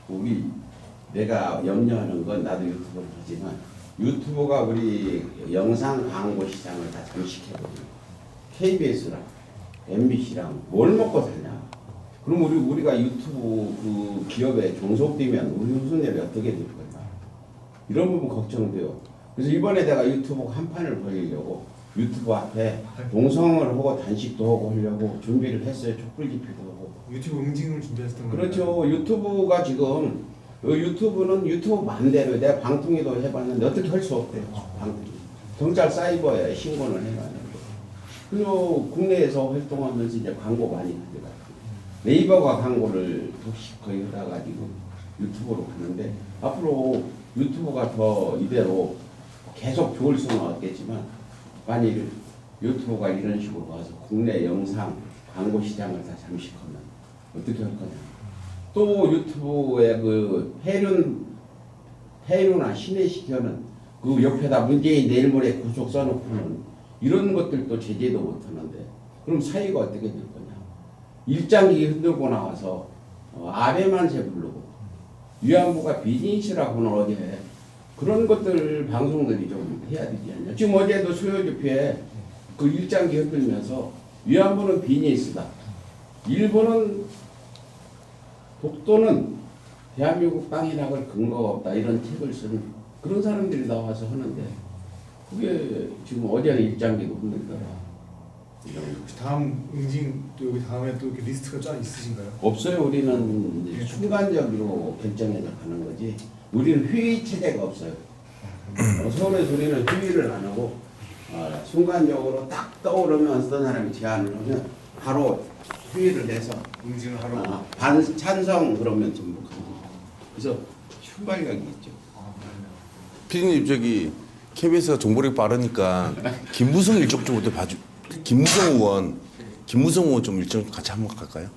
S1: 우리 내가 염려하는 건 나도 유튜브를 하지만 유튜브가 우리 영상 광고 시장을 다 잠식해버리고 KBS랑 MBC랑 뭘 먹고 사냐. 그럼 우리가 유튜브 그 기업에 종속되면 우리 수준이 어떻게 될 거냐. 이런 부분 걱정돼요. 그래서 이번에 내가 유튜브 한 판을 벌이려고 유튜브 앞에 동성을 하고 단식도 하고 하려고 준비를 했어요. 촛불 집회도 하고.
S2: 유튜브 응징을 준비했던 거예요.
S1: 그렇죠. 유튜브가 지금 유튜브는 유튜브 맘대로 내가 방통위도 해봤는데 어떻게 할 수 없대요. 방통위. 경찰 사이버에 신고를 해놨는데. 그리고 국내에서 활동하면서 이제 광고 많이 가져가요. 네이버가 광고를 거의 하다가지고 유튜브로 가는데 앞으로 유튜브가 더 이대로 계속 좋을 수는 없겠지만 만일 유튜브가 이런 식으로 가서 국내 영상 광고 시장을 다 잠식하면 어떻게 할 거냐. 또 유튜브에 그 폐륜이나 신뢰시켜는 그 옆에다 문재인 내일 모레 구속 써놓고는 이런 것들도 제재도 못하는데 그럼 사이가 어떻게 될 거냐. 일장기 흔들고 나와서 아베만세 부르고 위안부가 비즈니스라고는 어디 해. 그런 것들 방송들이 좀 해야 되지 않냐. 지금 어제도 수요 집회에 그 일장기 흔들면서 위안부는 비즈니스다. 일본은 독도는 대한민국 땅이라고 근거가 없다. 이런 책을 쓴 그런 사람들이 나와서 하는데 그게 지금 어제 일장기도 흔들더라.
S2: 혹시 다음 응징 또 여기 다음에 또 이렇게 리스트가 쫙 있으신가요?
S1: 없어요. 우리는 이제 순간적으로 결정해서 가는 거지. 우리는 회의 체제가 없어요. 서울의 소리는 회의를 안 하고 순간적으로 딱 떠오르면 어떤 사람이 제안을 하면 바로 회의를 해서
S2: 응징을 하러.
S1: 찬성 그러면 전부 가는 거예요. 그래서 순발력이 있죠.
S6: 피디님 저기 KBS가 정보력이 빠르니까 김무성 일정 좀 어떻게 봐주. 김무성 의원 좀 일정 같이 한번 갈까요?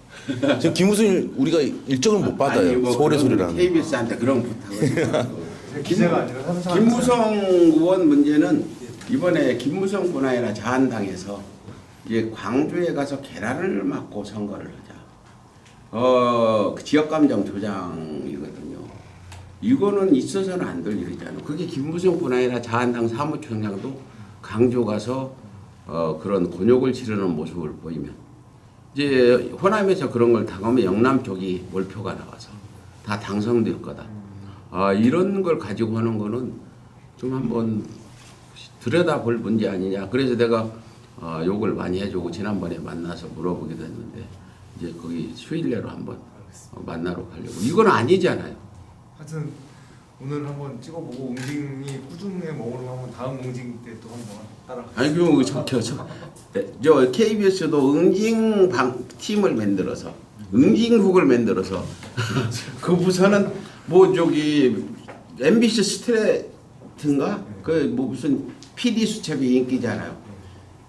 S6: 지금 김무성 우리가 일정을 못 받아요.
S1: 아니,
S6: 서울의 소리라는.
S1: KBS한테 그런 부탁을.
S2: 기자가 아니라 삼성.
S1: 김무성 의원 문제는 이번에 김무성 뿐 아니라 자한당에서 이제 광주에 가서 계란을 맞고 선거를 하자. 그 지역 감정 조장이거든요. 이거는 있어서는 안 될 일이잖아요. 그게 김무성 뿐 아니라 자한당 사무총장도 강주 가서 그런 곤욕을 치르는 모습을 보이면 이제 호남에서 그런 걸 당하면 영남 쪽이 몰표가 나와서 다 당선될 거다. 이런 걸 가지고 하는 거는 좀 한번 들여다볼 문제 아니냐. 그래서 내가 욕을 많이 해주고 지난번에 만나서 물어보기도 했는데 이제 거기 수일 내로 한번 만나러 가려고. 이건 아니잖아요.
S2: 하여튼 오늘 한번 찍어보고 응징이 꾸준히 먹으면 한번 다음 응징 때 또 한번 따라.
S1: 아니 저 KBS도 응징 팀을 만들어서 응징국을 만들어서 그 부서는 뭐 저기 MBC 스트레이트인가 그 뭐 무슨 PD 수첩이 인기잖아요.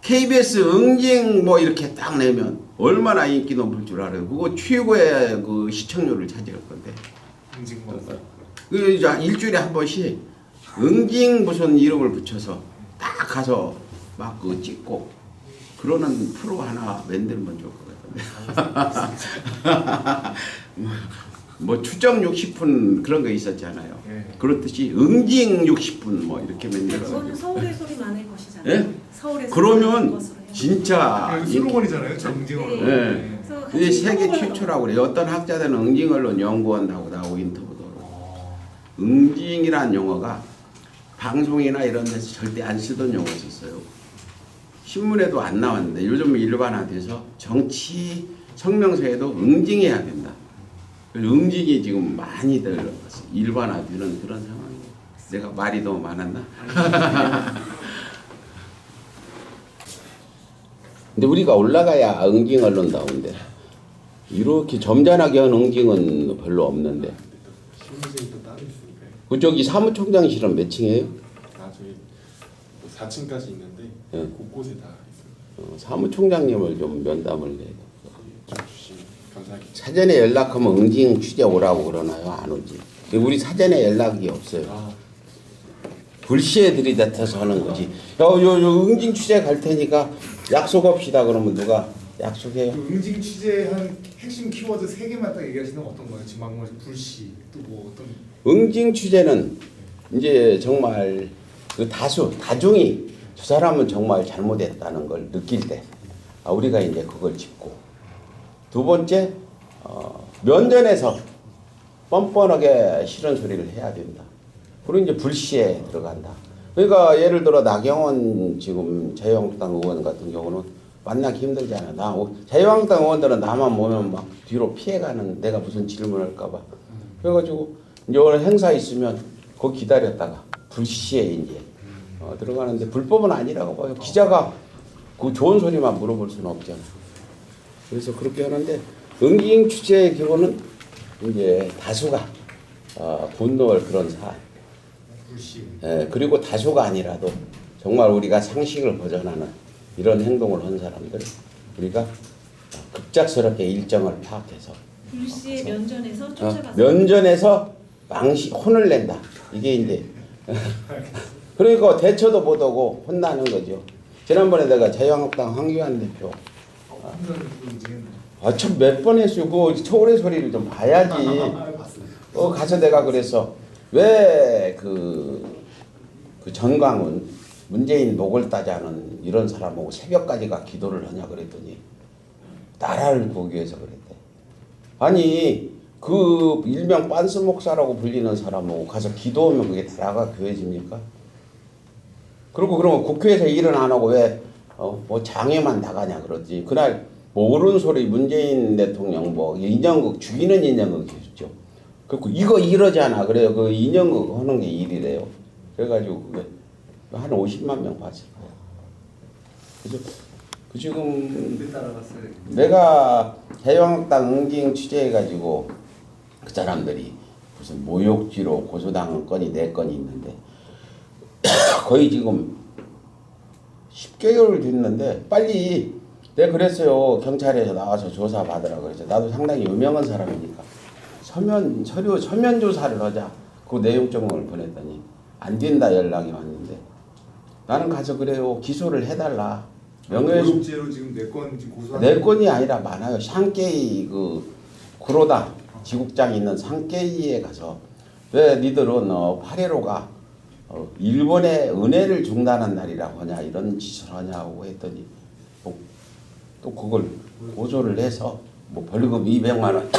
S1: KBS 응징 뭐 이렇게 딱 내면 얼마나 인기 높을 줄 알아요. 그거 최고의 그 시청률을 차지할 건데.
S2: 응징 먹어.
S1: 그 일주일에 한 번씩 응징 무슨 이름을 붙여서 딱 가서 막 그 찍고 그러는 프로 하나 만들면 좋을 것 같은데. 뭐 추정 60분 그런 거 있었잖아요.
S2: 예.
S1: 그렇듯이 응징 60분 뭐 이렇게
S8: 그거는
S1: 만들어.
S8: 서울의 소리만의 것이잖아요.
S1: 예?
S8: 서울의
S1: 그러면
S8: 소리만의 것으로 해요.
S1: 진짜
S2: 이거 슬로건이잖아요. 저 응징어로.
S8: 네.
S1: 예.
S8: 그래서
S1: 근데
S8: 같이
S1: 세계
S8: 협업을
S1: 최초라고 그래요. 어떤 학자들은 응징언론 연구원하고 나하고 인터뷰도 하고. 응징이란 용어가 방송이나 이런 데서 절대 안 쓰던 용어였어요. 신문에도 안 나왔는데 요즘 일반화돼서 정치 성명서에도 응징해야 된다. 그래서 응징이 지금 많이들 일반화되는 그런 상황이에요. 내가 말이 너무 많았나? 근데 우리가 올라가야 응징 언론다운데 이렇게 점잖하게 한 응징은 별로 없는데.
S4: 신문생이 또 따로 있으니까.
S1: 그 저기 사무총장실은 몇 층이에요?
S4: 아 저희 뭐 4층까지 있는데
S1: 예.
S4: 곳곳에 다 있어요.
S1: 사무총장님을 좀 면담을 해요.
S4: 좀 주시면 감사하겠죠.
S1: 사전에 연락하면 응징 취재 오라고 그러나요? 안 오지. 우리 사전에 연락이 없어요.
S4: 아
S1: 불시에 들이닥쳐서 하는 거지. 요 응징 취재 갈 테니까 약속합시다 그러면 누가 약속해요?
S2: 그 응징 취재한 핵심 키워드 3개만 딱 얘기하시는 건 어떤 거예요? 지금 방금 하신 불시 또 뭐 어떤.
S1: 응징 취재는 이제 정말 그 다중이 저 사람은 정말 잘못했다는 걸 느낄 때 우리가 이제 그걸 짚고, 두 번째 면전에서 뻔뻔하게 싫은 소리를 해야 된다. 그리고 이제 불시에 들어간다. 그러니까 예를 들어 나경원 지금 자유한국당 의원 같은 경우는 만나기 힘들잖아. 자유한국당 의원들은 나만 보면 막 뒤로 피해가는, 내가 무슨 질문할까봐. 그래가지고 이제 오늘 행사 있으면 거기 기다렸다가 불시에 이제 들어가는데 불법은 아니라고 봐요. 기자가 그 좋은 소리만 물어볼 수는 없잖아. 그래서 그렇게 하는데 응징 취재의 경우는 이제 다수가 분노할 그런 사안.
S2: 불시.
S1: 예, 그리고 다수가 아니라도 정말 우리가 상식을 벗어나는 이런 행동을 한 사람들 우리가 급작스럽게 일정을 파악해서
S8: 불시에 면전에서 쫓아가서
S1: 면전에서 혼을 낸다. 이게 이제 그러니까 대처도 못하고 혼나는 거죠. 지난번에 내가 자유한국당 황교안 대표 참 몇 번 했어요. 그 서울의 소리를 좀 봐야지. 가서 내가 그래서 왜 그 전광훈 문재인 목을 따자는 이런 사람하고 새벽까지가 기도를 하냐 그랬더니 나라를 구하기 위해서 그랬대. 아니 그 일명 빤스 목사라고 불리는 사람하고 가서 기도하면 그게 나라가 교회집니까? 그리고 그러면 국회에서 일은 안 하고 왜 뭐 장애만 나가냐 그러지. 그날 뭐 옳은 소리 문재인 대통령 뭐 인형극 죽이는 인형극 했죠. 그리고 이거 이러잖아. 그래요. 그 인형극 하는 게 일이래요. 그래가지고 그게 한 50만 명 봤을 거야. 그래서 그 지금 내가 자유한국당 응징 취재해가지고 그 사람들이 무슨 모욕죄로 고소당한 건이 4건이 있는데 거의 지금 10개월 됐는데 빨리 내가 그랬어요. 경찰에서 나와서 조사 받으라 그래서 나도 상당히 유명한 사람이니까 서면 조사를 하자. 그 내용 정보를 보냈더니 안 된다 연락이 왔는데 나는 가서 그래요. 기소를 해달라.
S2: 모욕죄로 지금 4건 지금 고소한.
S1: 4건이 아니라 많아요. 샹케이 구로다 지국장이 있는 샹케이에 가서 왜 니들은 8.15가 일본의 은혜를 중단한 날이라고 하냐 이런 짓을 하냐고 했더니 또 그걸 고소를 해서 뭐 벌금 200만 원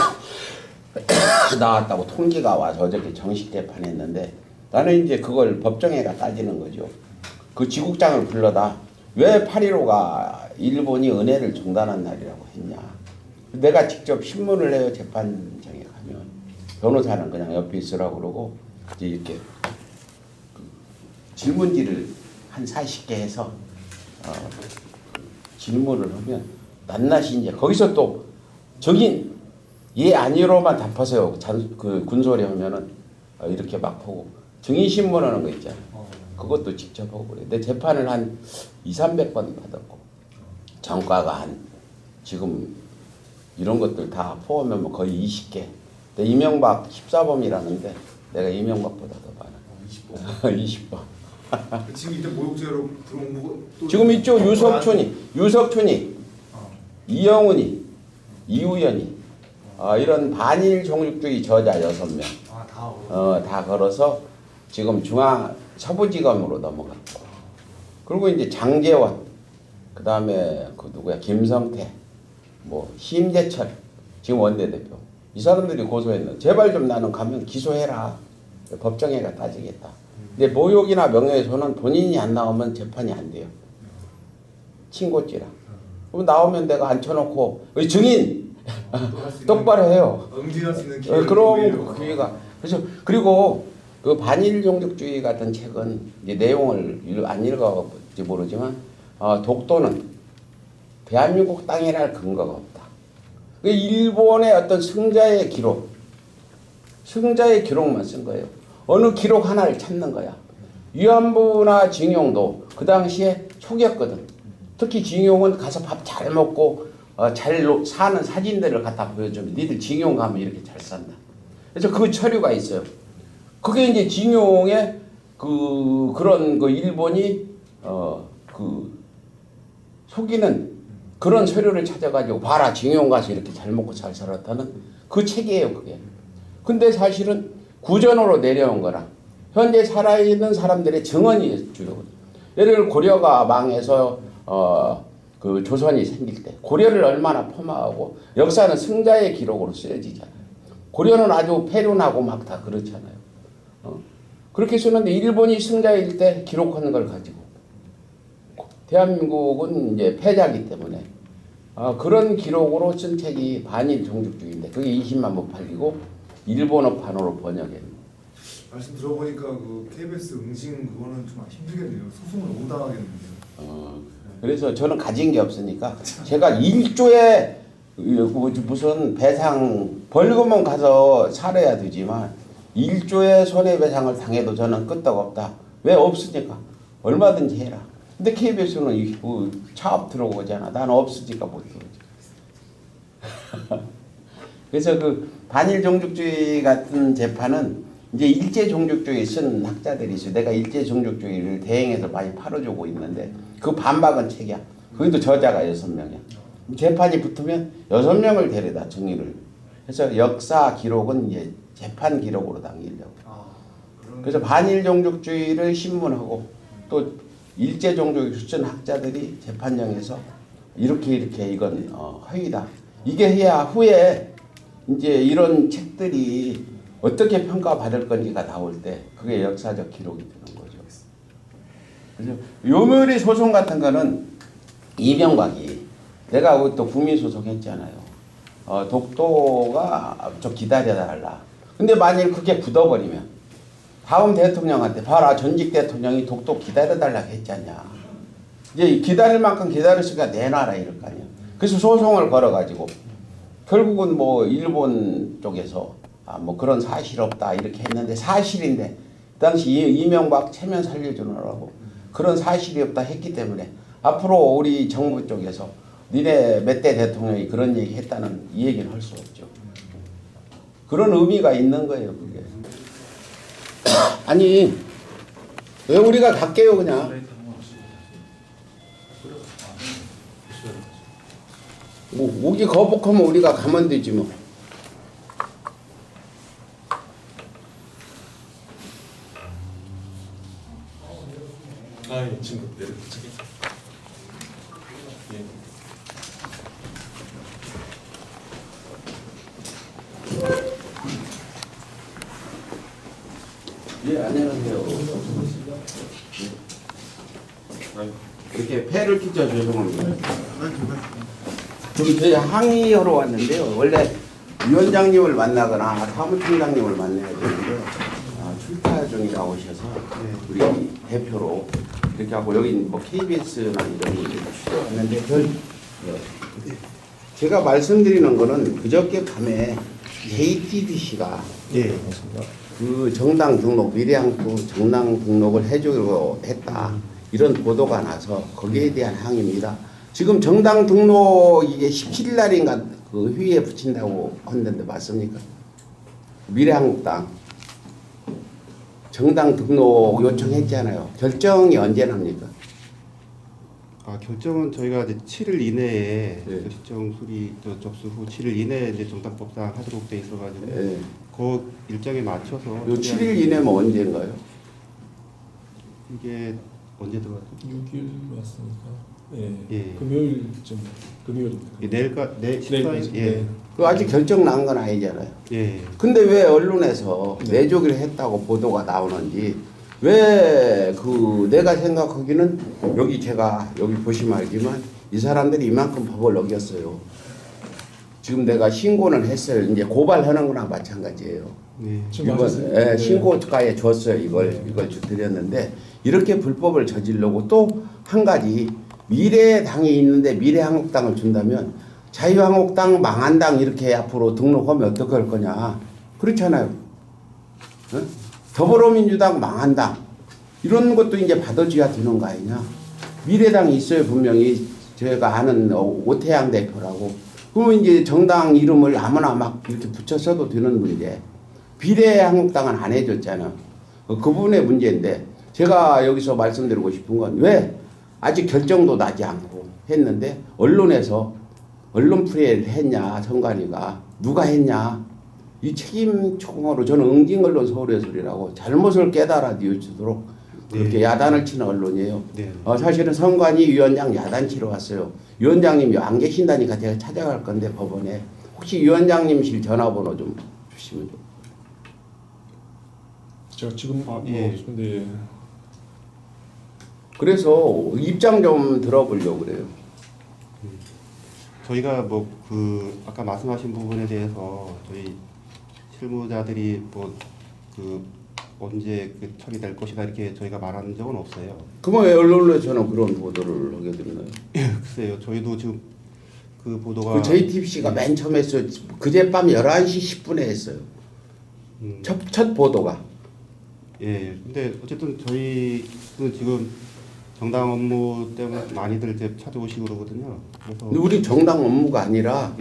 S1: 나왔다고 통지가 와서 어저께 정식 재판했는데 나는 이제 그걸 법정에가 따지는 거죠. 그 지국장을 불러다 왜 8.15가 일본이 은혜를 중단한 날이라고 했냐. 내가 직접 신문을 해요. 재판장에 가면 변호사는 그냥 옆에 있으라고 그러고 이제 이렇게 그 질문지를 한 40개 해서 질문을 하면 낱낱이 이제 거기서 또 정인 예 아니로만 답하세요. 그 군소리 하면은 이렇게 막 보고 증인 신문하는 거 있잖아요. 그것도 직접 하고 그래. 내 재판을 한 200~300번 받았고 전과가 한 지금 이런 것들 다 포함하면 거의 20개. 내 이명박 14범이라는데 내가 이명박보다 더 많아. 20범.
S2: 지금 일단 모욕죄로 들어온 거 또
S1: 지금 있죠. 유석춘이, 이영훈이, 이우연이 이런 반일 종북주의 저자 6명 다 걸어서 지금 서부지검으로 넘어갔고 그리고 이제 장제원 그 다음에 그 누구야 김성태 뭐 심재철 지금 원내대표 이 사람들이 고소했는 제발 좀 나는 가면 기소해라 법정에가 따지겠다. 근데 모욕이나 명예훼손은 본인이 안 나오면 재판이 안 돼요. 친고죄라. 그럼 나오면 내가 앉혀놓고 증인 똑바로 해요.
S2: 응징할 수 있는 기회를
S1: 그럼 기회가 그래서 그리고 그 반일 종족주의 같은 책은 이제 내용을 안 읽어볼지 모르지만 독도는 대한민국 땅이랄 근거가 없다. 그 일본의 어떤 승자의 기록만 쓴 거예요. 어느 기록 하나를 찾는 거야. 위안부나 징용도 그 당시에 초기였거든. 특히 징용은 가서 밥 잘 먹고 잘 사는 사진들을 갖다 보여주면 니들 징용 가면 이렇게 잘 산다. 그래서 그 서류가 있어요. 그게 이제 징용의 그런 그 일본이 속이는 그런 서류를 찾아가지고 봐라 징용 가서 이렇게 잘 먹고 잘 살았다는 그 책이에요 그게. 근데 사실은 구전으로 내려온 거라 현재 살아있는 사람들의 증언이 주요. 예를 들어 고려가 망해서 그 조선이 생길 때 고려를 얼마나 폄하하고 역사는 승자의 기록으로 쓰여지잖아요. 고려는 아주 패륜하고 막 다 그렇잖아요. 그렇게 쓰는데 일본이 승자일 때 기록하는 걸 가지고 대한민국은 이제 패자이기 때문에 그런 기록으로 쓴 책이 반일 종족주의인데 그게 20만 부 팔리고 일본어판으로 번역했네.
S2: 말씀 들어보니까 그 KBS 응징 그거는 좀 힘들겠네요. 소송을 너무 당하겠는데요.
S1: 그래서 저는 가진 게 없으니까 제가 1조에 무슨 배상 벌금은 가서 살아야 되지만 1조의 손해배상을 당해도 저는 끄떡없다. 왜 없으니까 얼마든지 해라. 근데 KBS는 차업 들어오잖아. 나는 없으니까 못 들어오지. 그래서 그 반일 종족주의 같은 재판은 이제 일제 종족주의 쓴 학자들이 있어요. 내가 일제 종족주의를 대행해서 많이 팔아주고 있는데 그 반박은 책이야. 거기도 저자가 6명이야. 재판이 붙으면 6명을 데려다 정의를. 그래서 역사 기록은 이제 재판 기록으로 남기려고. 그래서 반일 종족주의를 신문하고 또 일제 종족의 수천 학자들이 재판정에서 이렇게 이건 허위다. 이게 해야 후에 이제 이런 책들이 어떻게 평가받을 건지가 나올 때 그게 역사적 기록이 되는 거죠. 그래서 요멸의 소송 같은 거는 이명박이 내가 또 국민소송했잖아요. 독도가 좀 기다려달라. 근데 만일 그게 굳어버리면 다음 대통령한테 봐라 전직 대통령이 독도 기다려달라고 했잖냐. 이제 기다릴 만큼 기다렸으니까 내놔라 이럴 거 아니야. 그래서 소송을 걸어가지고 결국은 뭐 일본 쪽에서 뭐 그런 사실 없다 이렇게 했는데 사실인데 그 당시 이명박 체면 살려주느라고 그런 사실이 없다 했기 때문에 앞으로 우리 정부 쪽에서 니네 몇 대 대통령이 그런 얘기 했다는 이 얘기는 할 수 없죠. 그런 의미가 있는 거예요 그게. 아니 왜 우리가 갈게요 그냥. 뭐 오기 거북하면 우리가 가면 되지 뭐.
S4: 예, 지금 내려붙이게.
S1: 예, 안녕하세요. 이렇게 폐를 끼쳐 죄송합니다. 저희 항의하러 왔는데요. 원래 위원장님을 만나거나 사무총장님을 만나야 되는데 차종이 나오셔서 우리 대표로 이렇게 하고 여기 뭐 KBS나 이런 분들이 출연했는데 제가 말씀드리는 거는 그저께 밤에 JTBC가
S7: 예, 맞습니다.
S1: 그 정당 등록 미래한국 정당 등록을 해주기로 했다 이런 보도가 나서 거기에 대한 항의입니다. 지금 정당 등록 이게 17일 날인가 그 회의에 붙인다고 했는데 맞습니까? 미래한국당 정당 등록 요청했잖아요. 결정이 언제 납니까?
S2: 결정은 저희가 이제 7일 이내에
S1: 네.
S2: 결정 수리 접수 후 7일 이내에 이제 정당법상 하도록 돼 있어가지고
S1: 네.
S2: 그 일정에 맞춰서
S1: 요 7일 이내면 언제인가요?
S2: 이게 언제 들어갔죠?
S9: 6일 왔으니까 예,
S2: 예.
S9: 금요일쯤 금요일입니다.
S2: 내일 14일 예.
S1: 그 아직 결정 난 건 아니잖아요.
S2: 예.
S1: 근데 왜 언론에서 내조기를 했다고 보도가 나오는지 왜 그 내가 생각하기는 여기 제가 여기 보시면 알지만 이 사람들이 이만큼 법을 어겼어요. 지금 내가 신고는 했어요. 이제 고발하는 거나 마찬가지예요.
S2: 네.
S9: 지금
S1: 이번
S9: 하셨어요?
S1: 예,
S9: 네.
S1: 신고가에 줬어요. 이걸 드렸는데 이렇게 불법을 저지르고 또 한 가지 미래당이 있는데 미래한국당을 준다면 자유한국당 망한당 이렇게 앞으로 등록하면 어떻게 할 거냐 그렇잖아요. 어? 더불어민주당 망한당 이런 것도 이제 받아줘야 되는 거 아니냐. 미래당이 있어요. 분명히 제가 아는 오태양 대표라고. 그러면 이제 정당 이름을 아무나 막 이렇게 붙여 써도 되는 문제. 비례한국당은 안 해줬잖아. 그 부분의 문제인데 제가 여기서 말씀드리고 싶은 건 왜 아직 결정도 나지 않고 했는데 언론에서 언론 프레이를 했냐 선관위가 누가 했냐 이 책임 총으로 저는 응징언론 서울의 소리라고 잘못을 깨달아 뉘어주도록 그렇게 야단을 치는 언론이에요.
S2: 네.
S1: 사실은 선관위 위원장 야단 치러 왔어요. 위원장님이 안 계신다니까 제가 찾아갈 건데 법원에 혹시 위원장님실 전화번호 좀 주시면 좀.
S9: 제가 지금
S2: 예.
S9: 네.
S1: 그래서 입장 좀 들어보려고 그래요.
S2: 저희가 뭐 그 아까 말씀하신 부분에 대해서 저희 실무자들이 뭐 그 언제 그 처리될 것이다 이렇게 저희가 말한 적은 없어요.
S1: 그럼 왜 언론에서는 그런 보도를 하게 됐나요?
S2: 글쎄요, 저희도 지금 그 보도가
S1: 그 JTBC가 맨 처음에 했어요. 그제밤 11시 10분에 했어요. 첫 보도가.
S2: 예, 근데 어쨌든 저희는 지금 정당 업무 때문에 많이들 이제 찾아오시고 그러거든요. 그래서
S1: 근데 우리 정당 업무가 아니라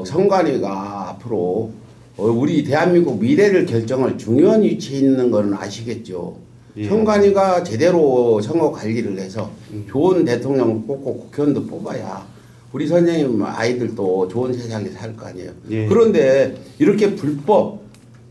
S1: 선관위가 앞으로 우리 대한민국 미래를 결정할 중요한 위치에 있는 거는 아시겠죠.
S2: 예.
S1: 선관위가 제대로 선거 관리를 해서 좋은 대통령 뽑고 국회의원도 뽑아야 우리 선생님 아이들도 좋은 세상에 살 거 아니에요.
S2: 예.
S1: 그런데 이렇게 불법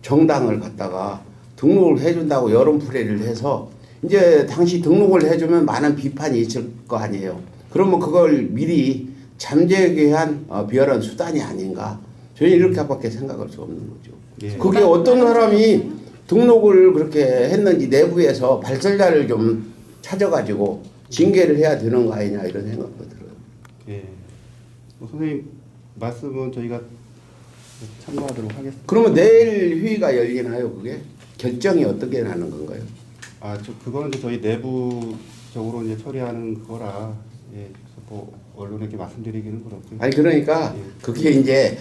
S1: 정당을 갖다가 등록을 해준다고 여론 플레이를 해서 이제 당시 등록을 해주면 많은 비판이 있을 거 아니에요. 그러면 그걸 미리 잠재우기 위한 비열한 수단이 아닌가. 저희는 이렇게밖에 생각할 수 없는 거죠.
S2: 예.
S1: 그게 어떤 사람이 등록을 그렇게 했는지 내부에서 발설자를 좀 찾아가지고 징계를 해야 되는 거 아니냐 이런 생각도 들어요.
S2: 예, 뭐 선생님 말씀은 저희가 참고하도록 하겠습니다.
S1: 그러면 내일 회의가 열리나요? 그게 결정이 어떻게 나는 건가요?
S2: 그거는 이제 저희 내부적으로 이제 처리하는 거라 예, 그래서 뭐 언론에게 말씀드리기는 그렇고요.
S1: 아니 그러니까
S2: 예.
S1: 그게 이제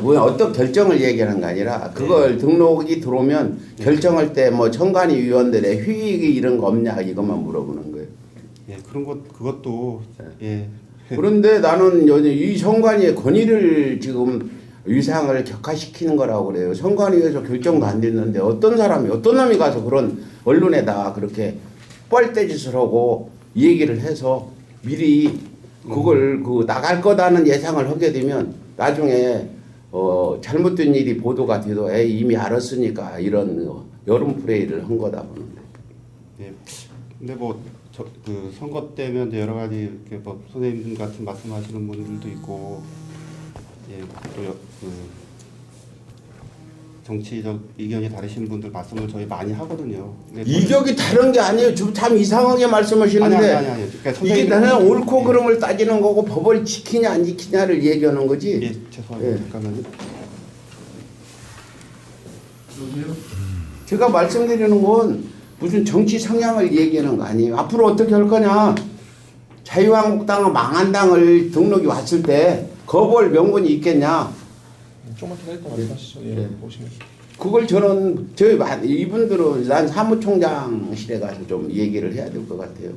S1: 뭐 어떤 결정을 얘기하는 게 아니라 그걸 등록이 들어오면 결정할 때 뭐 선관위 위원들의 회의 이런 거 없냐 이것만 물어보는 거예요.
S2: 예, 그런 것 그것도 예.
S1: 그런데 나는 이 선관위의 권위를 지금 위상을 격화시키는 거라고 그래요. 선관위에서 결정도 안 됐는데 어떤 사람이 어떤 놈이 가서 그런 언론에다 그렇게 뻘떼짓을 하고 얘기를 해서 미리 그걸 그 나갈 거다는 예상을 하게 되면 나중에 잘못된 일이 보도가 돼도 이미 알았으니까 이런 여론 플레이를 한 거다 보는데.
S2: 예. 근데 뭐 그 선거 때면 이제 여러 가지 이렇게 뭐 선생님 같은 말씀하시는 분들도 있고 예, 또 그 정치적 이견이 다르신 분들 말씀을 저희 많이 하거든요. 근데
S1: 이격이 다른 게 아니에요. 지금 참 이상하게 말씀하시는데
S2: 아니. 그러니까
S1: 이게 나는
S2: 선생님-
S1: 옳고 그름을 따지는 거고 법을 지키냐 안 지키냐를 얘기하는 거지.
S2: 예, 죄송합니다.
S1: 예.
S2: 잠깐만요.
S1: 제가 말씀드리는 건 무슨 정치 성향을 얘기하는 거 아니에요. 앞으로 어떻게 할 거냐. 자유한국당은 망한 당을 등록이 왔을 때 거부할 명분이 있겠냐.
S9: 조금만 기다렸다 말씀하시죠. 예,
S1: 네.
S9: 보시면.
S1: 그걸 저는 이분들은 난 사무총장실에 가서 좀 얘기를 해야 될 것 같아요.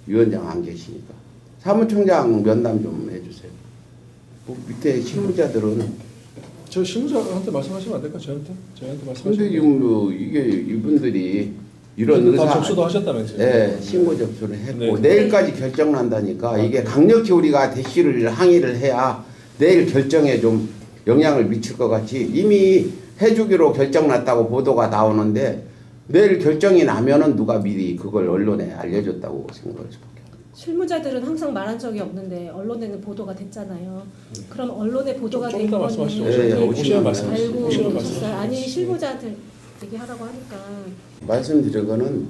S1: 위원장 안 계시니까. 사무총장 면담 좀 해주세요. 밑에 실무자들은
S9: 저 실무자한테 말씀하시면 안 될까? 저한테
S1: 근데
S9: 말씀하시면.
S1: 지금 뭐 이게 이분들이 이런
S9: 다
S1: 의사
S9: 접수도 하셨다면서요?
S1: 네, 신고 접수를 했고
S9: 네.
S1: 내일까지 결정 난다니까 이게 강력히 우리가 대시를 항의를 해야 내일 결정에 좀 영향을 미칠 것 같이 이미 해주기로 결정 났다고 보도가 나오는데 내일 결정이 나면은 누가 미리 그걸 언론에 알려줬다고 생각할 수밖에 없어요.
S8: 실무자들은 항상 말한 적이 없는데 언론에는 보도가 됐잖아요. 그럼 언론에 보도가
S9: 좀
S8: 된
S9: 이따
S8: 거는
S9: 말씀하시죠.
S1: 네,
S9: 오시면
S1: 오시면
S9: 말씀하시죠.
S8: 알고
S9: 오시면
S8: 계셨어요?
S9: 말씀하시죠.
S8: 아니 실무자한테 얘기하라고 하니까.
S1: 말씀드린 거는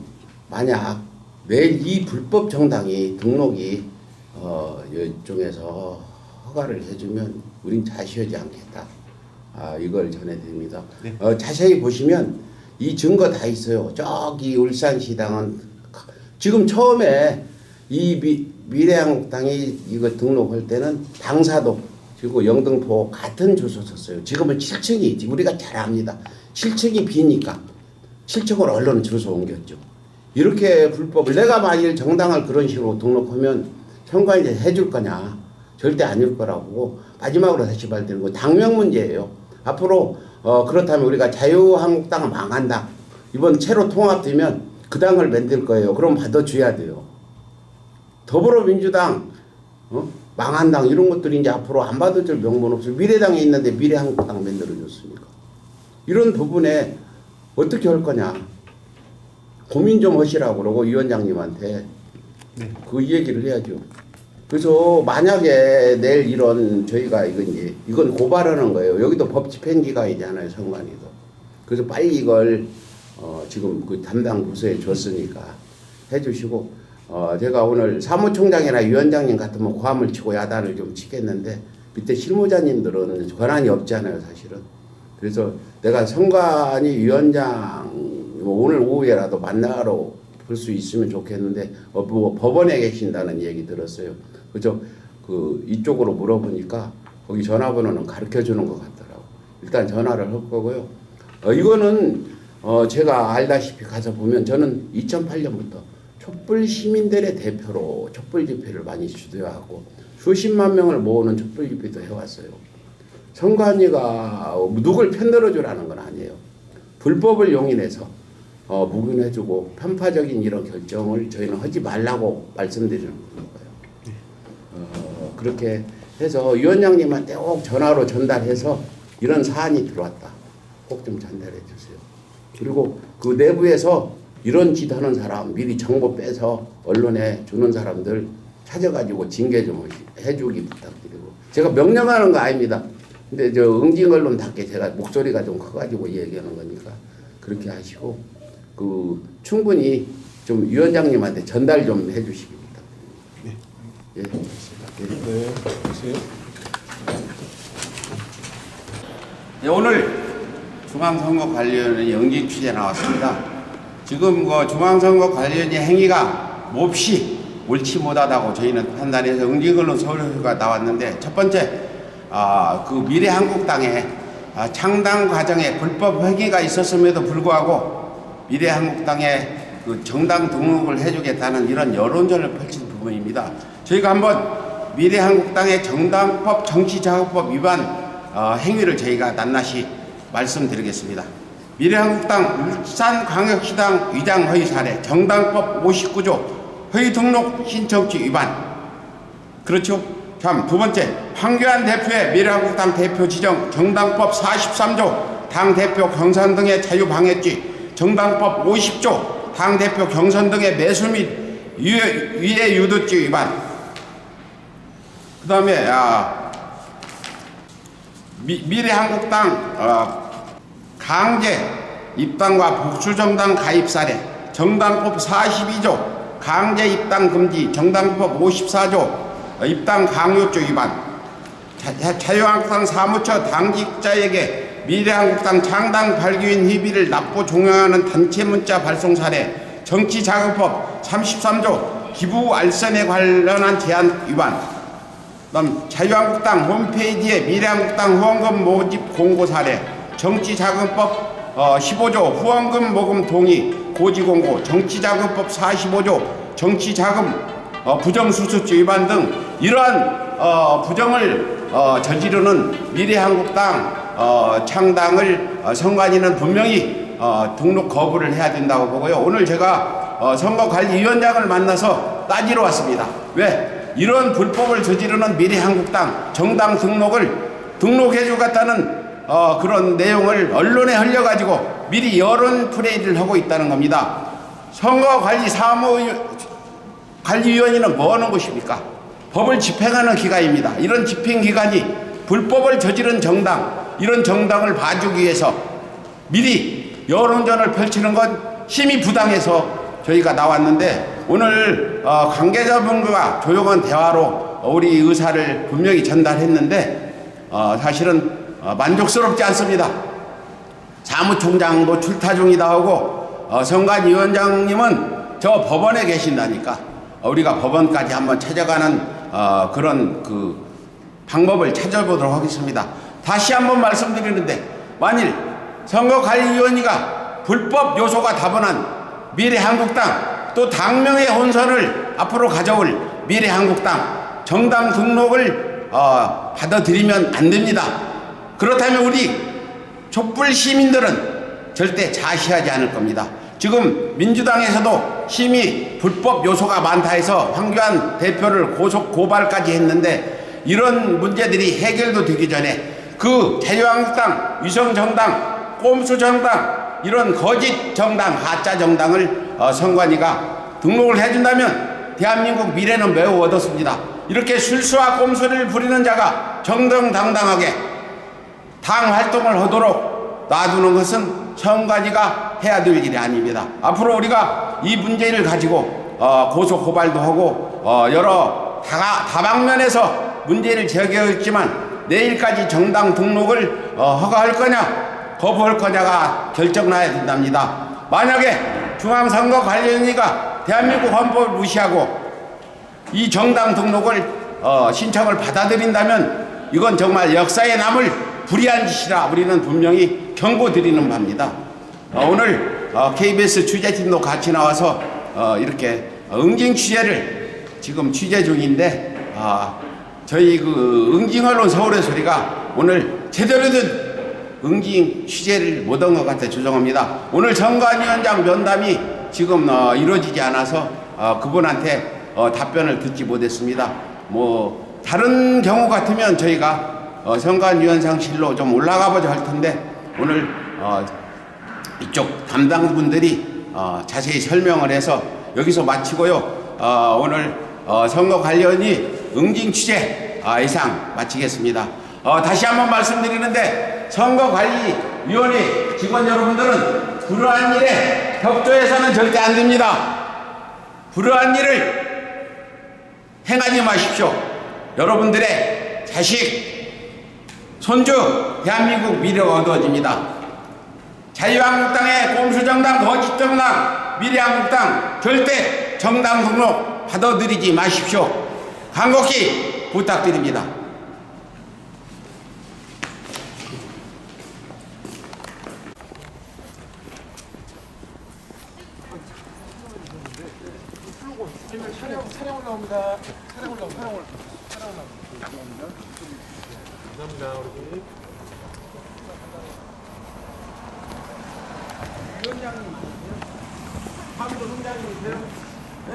S1: 만약 내일 이 불법 정당이 등록이 이쪽에서 허가를 해주면 우린 자시하지 않겠다. 이걸 전해드립니다. 자세히 보시면 이 증거 다 있어요. 저기 울산시당은 지금 처음에 이 미래한국당이 이거 등록할 때는 당사동 그리고 영등포 같은 주소 썼어요. 지금은 7층이 우리가 잘 압니다. 7층이 비니까 7층으로 언론 주소 옮겼죠. 이렇게 불법을 내가 만일 정당을 그런 식으로 등록하면 선관위 해줄 거냐? 절대 아닐 거라고 마지막으로 다시 말드리는 거 당명 문제예요. 앞으로 그렇다면 우리가 자유한국당은 망한다. 이번 새로 통합되면 그 당을 만들 거예요. 그럼 받아줘야 돼요. 더불어민주당 망한 당 이런 것들이 이제 앞으로 안 받아줄 명분 없어요. 미래당에 있는데 미래한국당 만들어줬으니까. 이런 부분에 어떻게 할 거냐. 고민 좀 하시라고 그러고 위원장님한테 그 얘기를 해야죠. 그래서 만약에 내일 이런 저희가 이건 고발하는 거예요. 여기도 법 집행기관이잖아요, 선관위도. 그래서 빨리 이걸 지금 그 담당 부서에 줬으니까 해주시고 제가 오늘 사무총장이나 위원장님 같으면 고함을 치고 야단을 좀 치겠는데 밑에 실무자님들은 권한이 없잖아요, 사실은. 그래서 내가 선관위 위원장 오늘 오후에라도 만나러 볼 수 있으면 좋겠는데 뭐 법원에 계신다는 얘기 들었어요. 그죠? 이쪽으로 물어보니까 거기 전화번호는 가르쳐 주는 것 같더라고. 일단 전화를 할 거고요. 이거는 제가 알다시피 가서 보면 저는 2008년부터 촛불 시민들의 대표로 촛불 집회를 많이 주도하고 수십만 명을 모으는 촛불 집회도 해왔어요. 선관위가 누굴 편들어 주라는 건 아니에요. 불법을 용인해서 묵인해주고 편파적인 이런 결정을 저희는 하지 말라고 말씀드리는 거예요. 그렇게 해서 위원장님한테 꼭 전화로 전달해서 이런 사안이 들어왔다. 꼭 좀 전달해 주세요. 그리고 그 내부에서 이런 짓 하는 사람 미리 정보 빼서 언론에 주는 사람들 찾아가지고 징계 좀 해주기 부탁드리고 제가 명령하는 거 아닙니다. 근데 저 응징 언론답게 제가 목소리가 좀 커가지고 얘기하는 거니까 그렇게 하시고 충분히 좀 위원장님한테 전달 좀 해주시기 부탁드립니다. 예, 알겠습니다.
S9: 네, 보세요.
S1: 네, 오늘 중앙선거관리위원회 연기 취재 나왔습니다. 지금 중앙선거관리위원회 행위가 몹시 옳지 못하다고 저희는 판단해서 응징언론 서울가 나왔는데 첫 번째 그 미래한국당의 창당 과정에 불법 행위가 있었음에도 불구하고 미래한국당의 그 정당 등록을 해주겠다는 이런 여론전을 펼친 부분입니다. 저희가 한번 미래한국당의 정당법 정치자금법 위반 행위를 저희가 낱낱이 말씀드리겠습니다. 미래한국당 울산광역시당 위장 허위 사례 정당법 59조 허위 등록 신청지 위반. 그렇죠? 참, 두 번째 황교안 대표의 미래한국당 대표 지정 정당법 43조 당대표 경선 등의 자유방해죄 정당법 50조 당대표 경선 등의 매수 및 위해 유도죄 위반. 그 다음에 미래한국당 강제 입당과 복수정당 가입 사례 정당법 42조 강제 입당 금지 정당법 54조 입당 강요죄 위반. 자유한국당 사무처 당직자에게 미래한국당 창당 8기인 희비를 납부 종용하는 단체 문자 발송 사례, 정치자금법 33조 기부 알선에 관련한 제한 위반, 그다음 자유한국당 홈페이지에 미래한국당 후원금 모집 공고 사례, 정치자금법 15조 후원금 모금 동의 고지 공고, 정치자금법 45조 정치자금 부정수수죄 위반 등 이러한 부정을 저지르는 미래한국당 창당을 선관위는 분명히 등록 거부를 해야 된다고 보고요. 오늘 제가 선거관리위원장을 만나서 따지러 왔습니다. 왜? 이런 불법을 저지르는 미래한국당 정당 등록해주겠다는 그런 내용을 언론에 흘려가지고 미리 여론 프레이를 하고 있다는 겁니다. 선거관리위원회는 뭐 하는 곳입니까? 법을 집행하는 기관입니다. 이런 집행기관이 불법을 저지른 정당, 이런 정당을 봐주기 위해서 미리 여론전을 펼치는 건 심히 부당해서 저희가 나왔는데, 오늘 관계자분과 조용한 대화로 우리 의사를 분명히 전달했는데 사실은 만족스럽지 않습니다. 사무총장도 출타 중이다 하고 선관위원장님은 저 법원에 계신다니까 우리가 법원까지 한번 찾아가는 그런 그 방법을 찾아보도록 하겠습니다. 다시 한번 말씀드리는데, 만일 선거관리위원회가 불법 요소가 다분한 미래한국당, 또 당명의 혼선을 앞으로 가져올 미래한국당 정당 등록을 받아들이면 안 됩니다. 그렇다면 우리 촛불 시민들은 절대 자시하지 않을 겁니다. 지금 민주당에서도 심히 불법 요소가 많다 해서 황교안 대표를 고발까지 했는데, 이런 문제들이 해결도 되기 전에 그 자유한국당, 위성정당, 꼼수정당, 이런 거짓 정당, 가짜 정당을 선관위가 등록을 해준다면 대한민국 미래는 매우 어둡습니다. 이렇게 술수와 꼼수를 부리는 자가 정정당당하게 당 활동을 하도록 놔두는 것은 선관위가 해야 될 일이 아닙니다. 앞으로 우리가 이 문제를 가지고 고소 고발도 하고 여러 다방면에서 문제를 제기했지만, 내일까지 정당 등록을 허가할 거냐 거부할 거냐가 결정나야 된답니다. 만약에 중앙선거관리위원회가 대한민국 헌법을 무시하고 이 정당 등록을 신청을 받아들인다면 이건 정말 역사에 남을 불의한 짓이라 우리는 분명히 경고드리는 바입니다. 오늘 KBS 취재팀도 같이 나와서 이렇게 응징 취재를 지금 취재 중인데, 저희 그 응징언론 서울의 소리가 오늘 제대로 된 응징 취재를 못한 것 같아 죄송합니다. 오늘 선관위원장 면담이 지금 이루어지지 않아서 그분한테 답변을 듣지 못했습니다. 뭐 다른 경우 같으면 저희가 선관위원장실로 좀 올라가 보자 할 텐데, 오늘 이쪽 담당분들이 자세히 설명을 해서 여기서 마치고요. 오늘 선거관리위원회 응징 취재 이상 마치겠습니다. 다시 한번 말씀드리는데, 선거관리위원회 직원 여러분들은 그러한 일에 협조해서는 절대 안 됩니다. 그러한 일을 행하지 마십시오. 여러분들의 자식, 손주, 대한민국 미래가 어두워집니다. 자유한국당의 꼼수정당, 거짓정당, 미래한국당 절대 정당 등록 받아들이지 마십시오. 간곡히 부탁드립니다.
S4: 차량 올라옵니다. 차량 올라옵니다. 감사합니다. 우리
S1: 위원장님 사무총장님이세요? 네?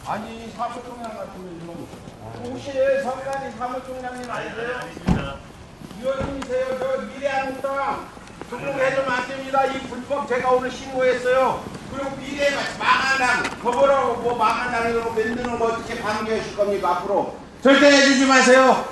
S1: 아니 사무총장 같으면 혹시 선관위 사무총장님 아니세요? 위원님이세요? 저 미래한국당 등록해주면 안 됩니다. 이 불법 제가 오늘 신고했어요. 그리고 미래가 망한당 그거라고 뭐 망한당이라고 만드는 거 어떻게 반겨주실 겁니까? 앞으로 절대 해주지 마세요.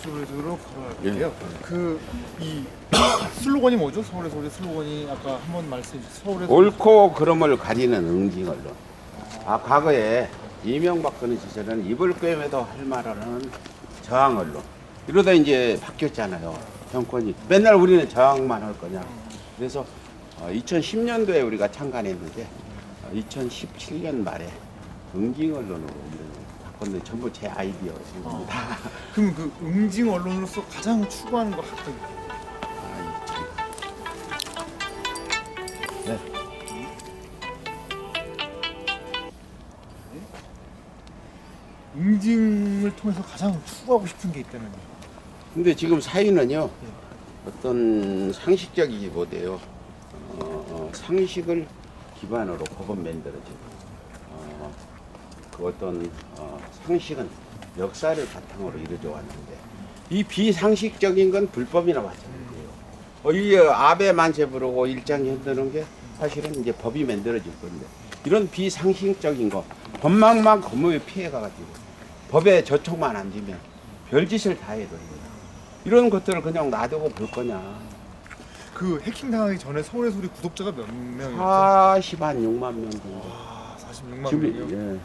S4: 이쪽으로 걸어갈게요. 그 이
S9: 슬로건이 뭐죠? 서울의 소리 슬로건이 아까 한번 말씀해 주셨어요. 서울의 소리.
S1: 옳고 그름을 가리는 응징 언론. 과거에 이명박근혜 시절에는 입을 꿰매도 할 말하는 저항 언론. 이러다 이제 바뀌었잖아요. 정권이. 맨날 우리는 저항만 할 거냐. 그래서 2010년도에 우리가 창간했는데 2017년 말에 응징 언론으로 바꿨는데 전부 제 아이디어입니다.
S9: 그럼 그 응징 언론으로서 가장 추구하는 거 어떤
S1: 아이, 참. 네.
S9: 응징을 통해서 가장 추구하고 싶은 게 있다면요?
S1: 근데 지금 사유는요, 어떤 상식적이지 못해요. 상식을 기반으로 법은 만들어지고, 그 어떤 상식은 역사를 바탕으로 이루어져 왔는데, 이 비상식적인 건 불법이나 마찬가지예요. 이 아베 만세 부르고 일장 흔드는 게 사실은 이제 법이 만들어질 건데, 이런 비상식적인 거, 법망만 검의 피해가 가지고, 법에 저촉만 안 지면 별짓을 다 해도 이런 것들을 그냥 놔두고 볼 거냐.
S9: 그 해킹 당하기 전에 서울의 소리 구독자가 몇 명이었죠?
S1: 46만 명 정도.
S9: 아, 46만
S1: 지금,
S9: 명이요?
S1: 예.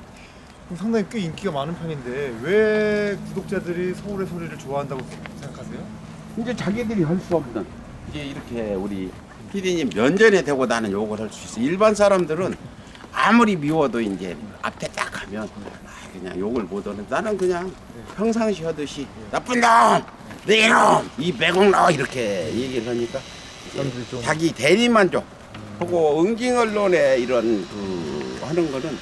S9: 그럼 상당히 꽤 인기가 많은 편인데 왜 구독자들이 서울의 소리를 좋아한다고 생각하세요?
S1: 이제 자기들이 할 수 없는, 이제 이렇게 우리 PD님 면전에 대고 나는 욕을 할 수 있어. 일반 사람들은 아무리 미워도 이제 앞에 딱 하면 그냥 욕을 못 하는. 나는 그냥 평상시 하듯이 나쁜 놈, 내 이놈, 이 매국노 이렇게 얘기를 하니까 이제 자기 대리만족 하고 응징 언론의 이런 그 하는 거는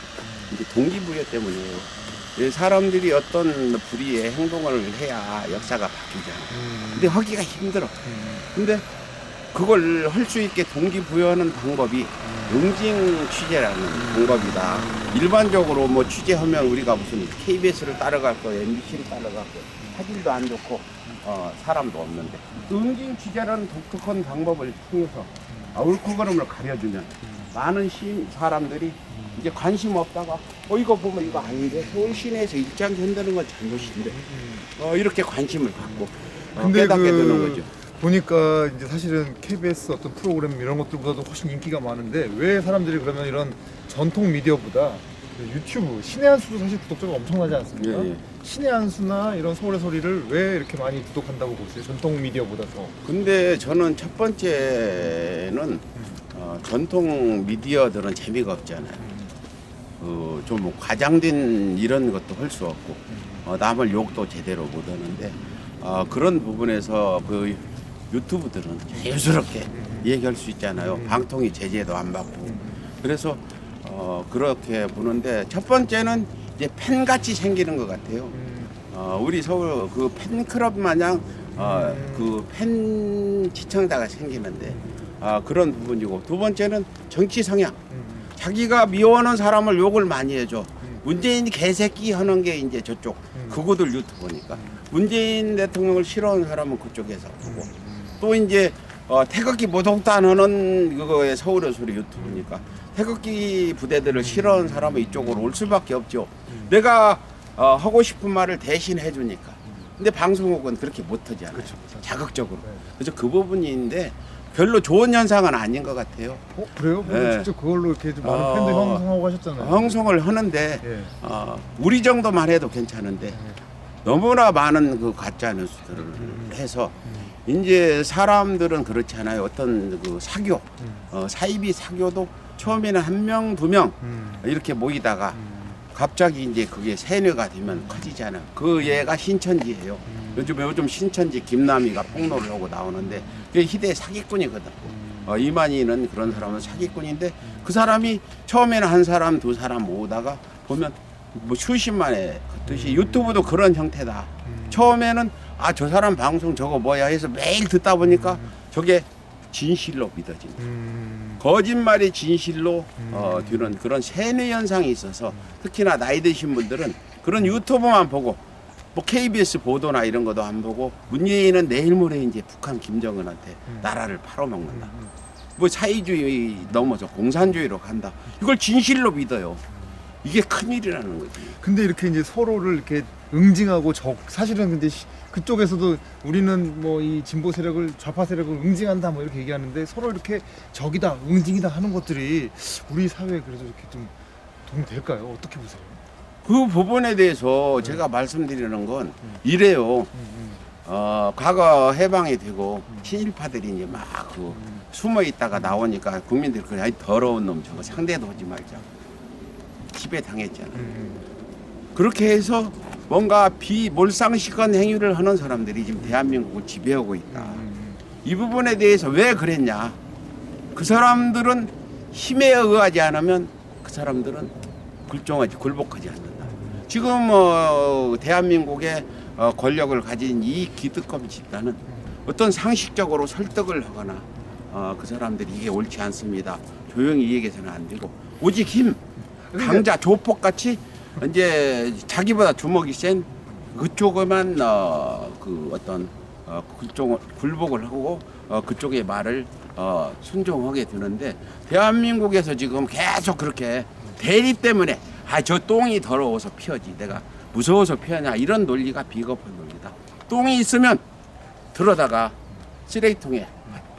S1: 이제 동기부여 때문이에요. 이 사람들이 어떤 불의의 행동을 해야 역사가 바뀌잖아. 근데 하기가 힘들어. 근데 그걸 할 수 있게 동기부여하는 방법이 응징 취재라는 방법이다. 일반적으로 뭐 취재하면 우리가 무슨 KBS를 따라갈 거, MBC를 따라갈 거, 사진도 안 좋고 사람도 없는데 응징 취재라는 독특한 방법을 통해서 옳고 그름을 가려주면 많은 사람들이 이제 관심 없다가 이거 보면 이거 아닌데 서울 시내에서 일장 흔드는 건 잘못인데 이렇게 관심을 갖고 깨닫게 되는 거죠.
S9: 보니까 이제 사실은 KBS 어떤 프로그램 이런 것들보다도 훨씬 인기가 많은데 왜 사람들이 그러면 이런 전통 미디어보다 유튜브 신의 한 수도 사실 구독자가 엄청나지 않습니까?
S1: 예, 예.
S9: 신의 한 수나 이런 서울의 소리를 왜 이렇게 많이 구독한다고 보세요? 전통 미디어보다서.
S1: 근데 저는 첫 번째는 전통 미디어들은 재미가 없잖아요. 좀 과장된 이런 것도 할 수 없고 남을 욕도 제대로 못 하는데 그런 부분에서 그 유튜브들은 자유스럽게 얘기할 수 있잖아요. 방통위 제재도 안 받고. 그래서 그렇게 보는데 첫 번째는 이제 팬같이 생기는 것 같아요. 우리 서울 그 팬클럽 마냥 그 팬 시청자가 생기는데 그런 부분이고, 두 번째는 정치 성향. 자기가 미워하는 사람을 욕을 많이 해줘. 문재인 개새끼 하는 게 이제 저쪽 그거들 유튜브니까. 문재인 대통령을 싫어하는 사람은 그쪽에서 보고, 또 이제 태극기 모독단 하는 그거에 서울의 소리 유튜브니까 태극기 부대들을 싫어하는 사람은 이쪽으로 올 수밖에 없죠. 내가 하고 싶은 말을 대신 해주니까. 근데 방송국은 그렇게 못하잖아요.
S9: 그렇죠.
S1: 자극적으로. 그래서 그 부분인데 별로 좋은 현상은 아닌 것 같아요.
S9: 그래요?
S1: 네.
S9: 직접 그걸로 이렇게 좀 많은 팬들 형성하고 하셨잖아요.
S1: 형성을 하는데
S9: 예.
S1: 우리 정도만 해도 괜찮은데 너무나 많은 그 가짜 뉴스들을 해서 이제 사람들은 그렇지 않아요. 어떤 그 사교, 사이비 사교도 처음에는 한 명, 두 명 이렇게 모이다가 갑자기 이제 그게 세뇌가 되면 커지잖아요. 그 얘가 신천지예요. 요즘 신천지 김남희가 폭로를 하고 나오는데 그게 희대 사기꾼이거든. 이만희는 그런 사람은 사기꾼인데 그 사람이 처음에는 한 사람, 두 사람 모으다가 보면 뭐 수십만의 뜻이 유튜브도 그런 형태다. 처음에는 저 사람 방송 저거 뭐야 해서 매일 듣다 보니까 저게 진실로 믿어진다. 거짓말이 진실로 되는 그런 세뇌 현상이 있어서 특히나 나이 드신 분들은 그런 유튜브만 보고 뭐 KBS 보도나 이런 것도 안 보고 문재인은 내일 모레 이제 북한 김정은한테 나라를 팔아먹는다. 뭐 사회주의 넘어서 공산주의로 간다. 이걸 진실로 믿어요. 이게 큰일이라는 거지.
S9: 근데 이렇게 이제 서로를 이렇게 응징하고 사실은 근데 그쪽에서도 우리는 뭐 이 진보 세력을 좌파 세력을 응징한다 뭐 이렇게 얘기하는데 서로 이렇게 적이다 응징이다 하는 것들이 우리 사회에 그래도 이렇게 좀 도움이 될까요? 어떻게 보세요?
S1: 그 부분에 대해서 제가 말씀드리는 건 이래요. 과거 해방이 되고 친일파들이 이제 막 그 숨어 있다가 나오니까 국민들이 그래 아이 더러운 놈 저거 상대도 하지 말자. 지배 당했잖아. 그렇게 해서 뭔가 비몰상식한 행위를 하는 사람들이 지금 대한민국을 지배하고 있다. 이 부분에 대해서 왜 그랬냐? 그 사람들은 힘에 의하지 않으면 그 사람들은 굴복하지 않는다. 지금 대한민국의 권력을 가진 이 기득권 집단은 어떤 상식적으로 설득을 하거나 그 사람들이 이게 옳지 않습니다. 조용히 얘기해서는 안 되고 오직 힘, 강자, 조폭같이 이제 자기보다 주먹이 센 그쪽에만 그 어떤 굴복을 하고 그쪽의 말을 순종하게 되는데 대한민국에서 지금 계속 그렇게 대리 때문에 저 똥이 더러워서 피하지 내가 무서워서 피하냐 이런 논리가 비겁한 논리다. 똥이 있으면 들어다가 쓰레기통에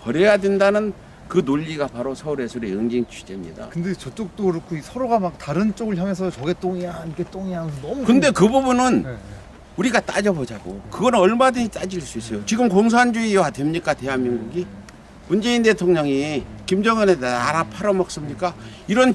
S1: 버려야 된다는 그 논리가 바로 서울예술의 응징 취재입니다.
S9: 근데 저쪽도 그렇고 서로가 막 다른 쪽을 향해서 저게 똥이야 이게 똥이야 하면서 너무
S1: 근데 그 부분은
S9: 네.
S1: 우리가 따져보자고. 그거는 얼마든지 따질 수 있어요. 지금 공산주의화 됩니까 대한민국이? 문재인 대통령이 김정은에 나라 팔아먹습니까? 이런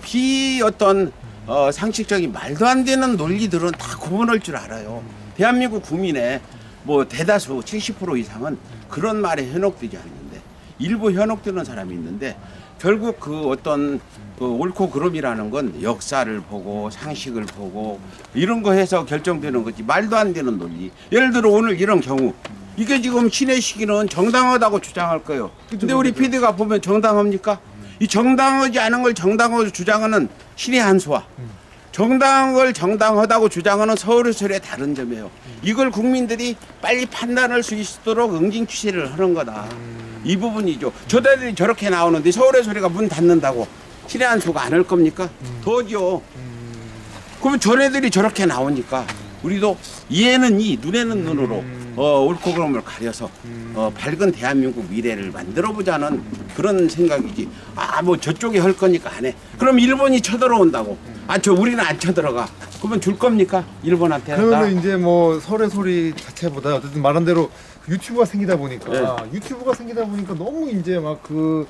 S1: 상식적인 말도 안 되는 논리들은 다 구분할 줄 알아요. 대한민국 국민의 뭐 대다수 70% 이상은 그런 말에 현혹되지 않는데 일부 현혹되는 사람이 있는데 결국 그 어떤 옳고 그름이라는 건 역사를 보고 상식을 보고 이런 거 해서 결정되는 거지 말도 안 되는 논리. 예를 들어 오늘 이런 경우 이게 지금 신의 시기는 정당하다고 주장할 거예요. 근데 우리 PD가 보면 정당합니까? 이 정당하지 않은 걸 정당하고 주장하는 신의 한수와 정당한 걸 정당하다고 주장하는 서울예술의 다른 점이에요. 이걸 국민들이 빨리 판단할 수 있도록 응징 취재를 하는 거다. 이 부분이죠. 저들이 저렇게 나오는데 서울예술이가 문 닫는다고 신의 한수가 안 할 겁니까? 더죠. 그러면 저네들이 저렇게 나오니까 우리도 이에는 이, 눈에는 눈으로 옳고 그름을 가려서 밝은 대한민국 미래를 만들어보자는 그런 생각이지. 뭐 저쪽이 할 거니까 안 해. 그럼 일본이 쳐들어온다고. 우리는 안 쳐들어가. 그러면 줄 겁니까? 일본한테.
S9: 그러면 이제 뭐 설의 소리 자체보다 어쨌든 말한 대로 유튜브가 생기다 보니까 너무 이제 막 그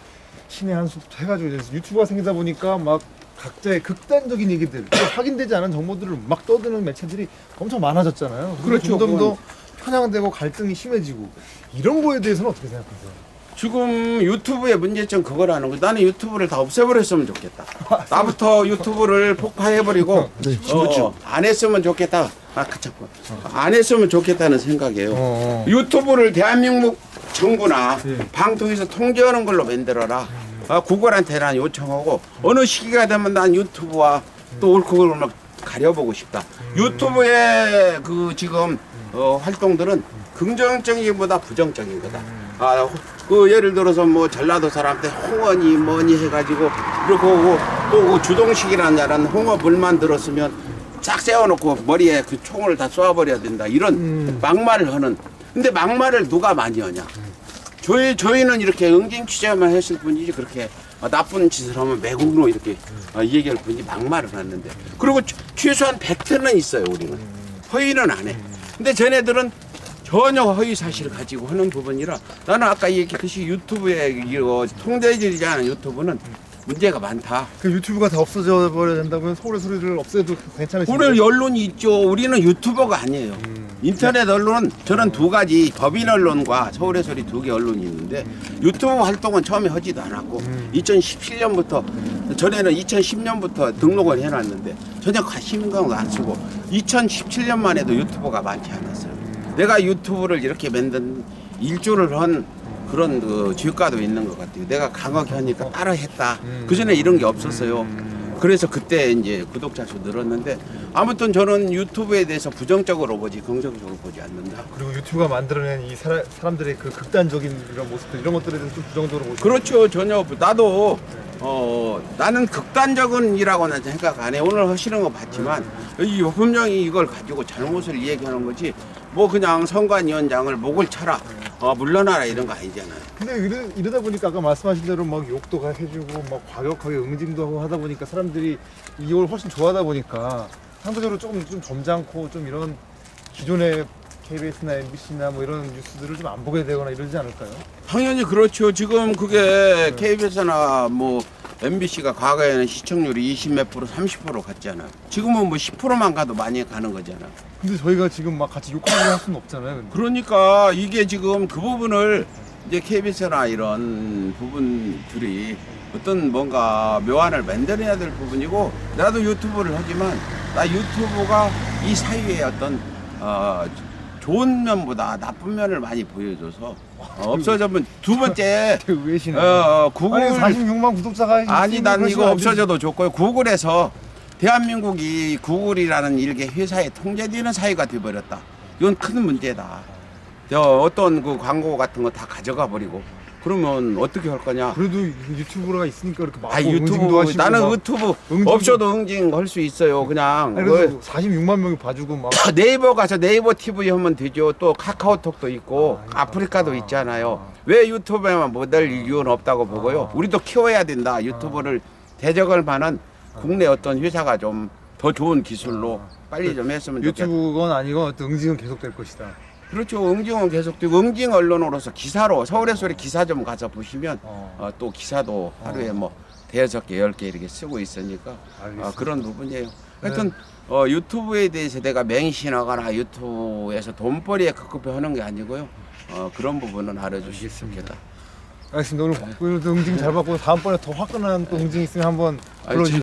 S9: 신의 한 수부터 해가지고 이제 유튜브가 생기다 보니까 막 각자의 극단적인 얘기들, 확인되지 않은 정보들을 막 떠드는 매체들이 엄청 많아졌잖아요.
S1: 그렇죠.
S9: 점점 더 편향되고 갈등이 심해지고 이런 거에 대해서는 어떻게 생각하세요?
S1: 지금 유튜브의 문제점 그거라는 거. 나는 유튜브를 다 없애버렸으면 좋겠다. 나부터 유튜브를 폭파해버리고 안 했으면 좋겠다. 안 했으면 좋겠다는 생각이에요. 유튜브를 대한민국 정부나 방통위에서 통제하는 걸로 만들어라. 구글한테 난 요청하고 어느 시기가 되면 난 유튜브와 또 옳고 그름을 막 가려보고 싶다. 유튜브의 그 지금 활동들은 긍정적인보다 부정적인 거다. 예를 들어서 뭐 전라도 사람한테 홍어니 뭐니 해가지고 그리고 또 그 주동식이라는 홍어불만 들었으면 싹 세워놓고 머리에 그 총을 다 쏘아버려야 된다. 이런 막말을 하는. 근데 막말을 누가 많이 하냐? 저희는 이렇게 응징 취재만 했을 뿐이지 그렇게 나쁜 짓을 하면 매국노 이렇게 얘기할 뿐이지 막말을 하는데. 그리고 최소한 팩트는 있어요. 우리는 허위는 안 해. 근데 쟤네들은 전혀 허위 사실을 가지고 하는 부분이라 나는 아까 얘기했듯이 유튜브에 통제되지 않은 유튜브는 문제가 많다.
S9: 그 유튜브가 다 없어져 버려야 된다면 서울의 소리를 없애도 괜찮으신가요?
S1: 오늘 언론이 있죠. 우리는 유튜버가 아니에요. 인터넷 언론은 저는 두 가지 법인 언론과 서울의 소리 두 개 언론이 있는데 유튜브 활동은 처음에 하지도 않았고 2017년부터 전에는 2010년부터 등록을 해놨는데 전혀 신경도 안 쓰고 2017년만 해도 유튜버가 많지 않았어요. 내가 유튜브를 이렇게 만든 일조를 한 그런 그 죄과도 있는 것 같아요. 내가 강하게 하니까 따라 했다. 그 전에 이런 게 없었어요. 그래서 그때 이제 구독자 수 늘었는데 아무튼 저는 유튜브에 대해서 부정적으로 보지 긍정적으로 보지 않는다.
S9: 그리고 유튜브가 만들어낸 이 사람들의 그 극단적인 이런 모습들 이런 것들에 대해서 좀 부정적으로 보시죠.
S1: 그렇죠. 전혀 나도 나는 극단적인 일이라고는 생각 안 해. 오늘 하시는 거 봤지만 이 분명히 이걸 가지고 잘못을 얘기하는 거지. 뭐 그냥 선관위원장을 목을 쳐라, 물러나라 이런 거 아니잖아요.
S9: 근데 이러다 보니까 아까 말씀하신 대로 막 욕도 해주고 막 과격하게 응징도 하고 하다 보니까 사람들이 이걸 훨씬 좋아하다 보니까 상대적으로 조금 좀 점잖고 좀 이런 기존의 KBS나 MBC나 뭐 이런 뉴스들을 좀 안 보게 되거나 이러지 않을까요?
S1: 당연히 그렇죠. 지금 그게 KBS나 뭐 MBC가 과거에는 시청률이 20몇 프로, 30% 갔잖아요. 지금은 뭐 10%만 가도 많이 가는 거잖아요.
S9: 근데 저희가 지금 막 같이 욕하고 할 수는 없잖아요. 근데.
S1: 그러니까 이게 지금 그 부분을 이제 KBS나 이런 부분들이 어떤 뭔가 묘안을 만들어야 될 부분이고, 나도 유튜브를 하지만 나 유튜브가 이 사회의 어떤 좋은 면보다 나쁜 면을 많이 보여줘서 없어지면 두 번째
S9: 되게 의외시네.
S1: 구글
S9: 아니 46만 구독자가
S1: 아니
S9: 있으면
S1: 난
S9: 그러시면
S1: 이거
S9: 안 되지.
S1: 없어져도 좋고요. 구글에서 대한민국이 구글이라는 일개 회사에 통제되는 사회가 돼버렸다. 이건 큰 문제다. 어떤 그 광고 같은 거 다 가져가 버리고 그러면 어떻게 할 거냐?
S9: 그래도 유튜브가 있으니까 이렇게 막
S1: 아
S9: 응징도
S1: 유튜브
S9: 하시고
S1: 나는
S9: 막
S1: 유튜브
S9: 응징도-
S1: 없어도 응징 할 수 있어요. 그냥
S9: 아니, 그래도 46만 명이 봐주고 막
S1: 네이버 가서 네이버 TV 하면 되죠. 또 카카오톡도 있고 아프리카도 있잖아요. 왜 유튜브에만 못 할 이유는 없다고 보고요. 우리도 키워야 된다. 유튜브를 대적할 만한 국내 어떤 회사가 좀 더 좋은 기술로 빨리 좀 했으면 좋겠다.
S9: 유튜브건 아니건 어떤 응징은 계속될 것이다.
S1: 그렇죠. 응징은 계속되고 응징 언론으로서 기사로 서울의 소리 기사점 가서 보시면 또 기사도 하루에 뭐 대여섯 개, 10개 이렇게 쓰고 있으니까
S9: 알겠습니다.
S1: 그런 부분이에요. 하여튼 유튜브에 대해서 내가 맹신하거나 유튜브에서 돈벌이에 급급해 하는 게 아니고요. 그런 부분은 알아주셨으면 좋겠다.
S9: 알겠습니다. 오늘 응징 잘 받고 다음번에 더 화끈한 또 응징 있으면 한번
S1: 아니,
S9: 불러주세요.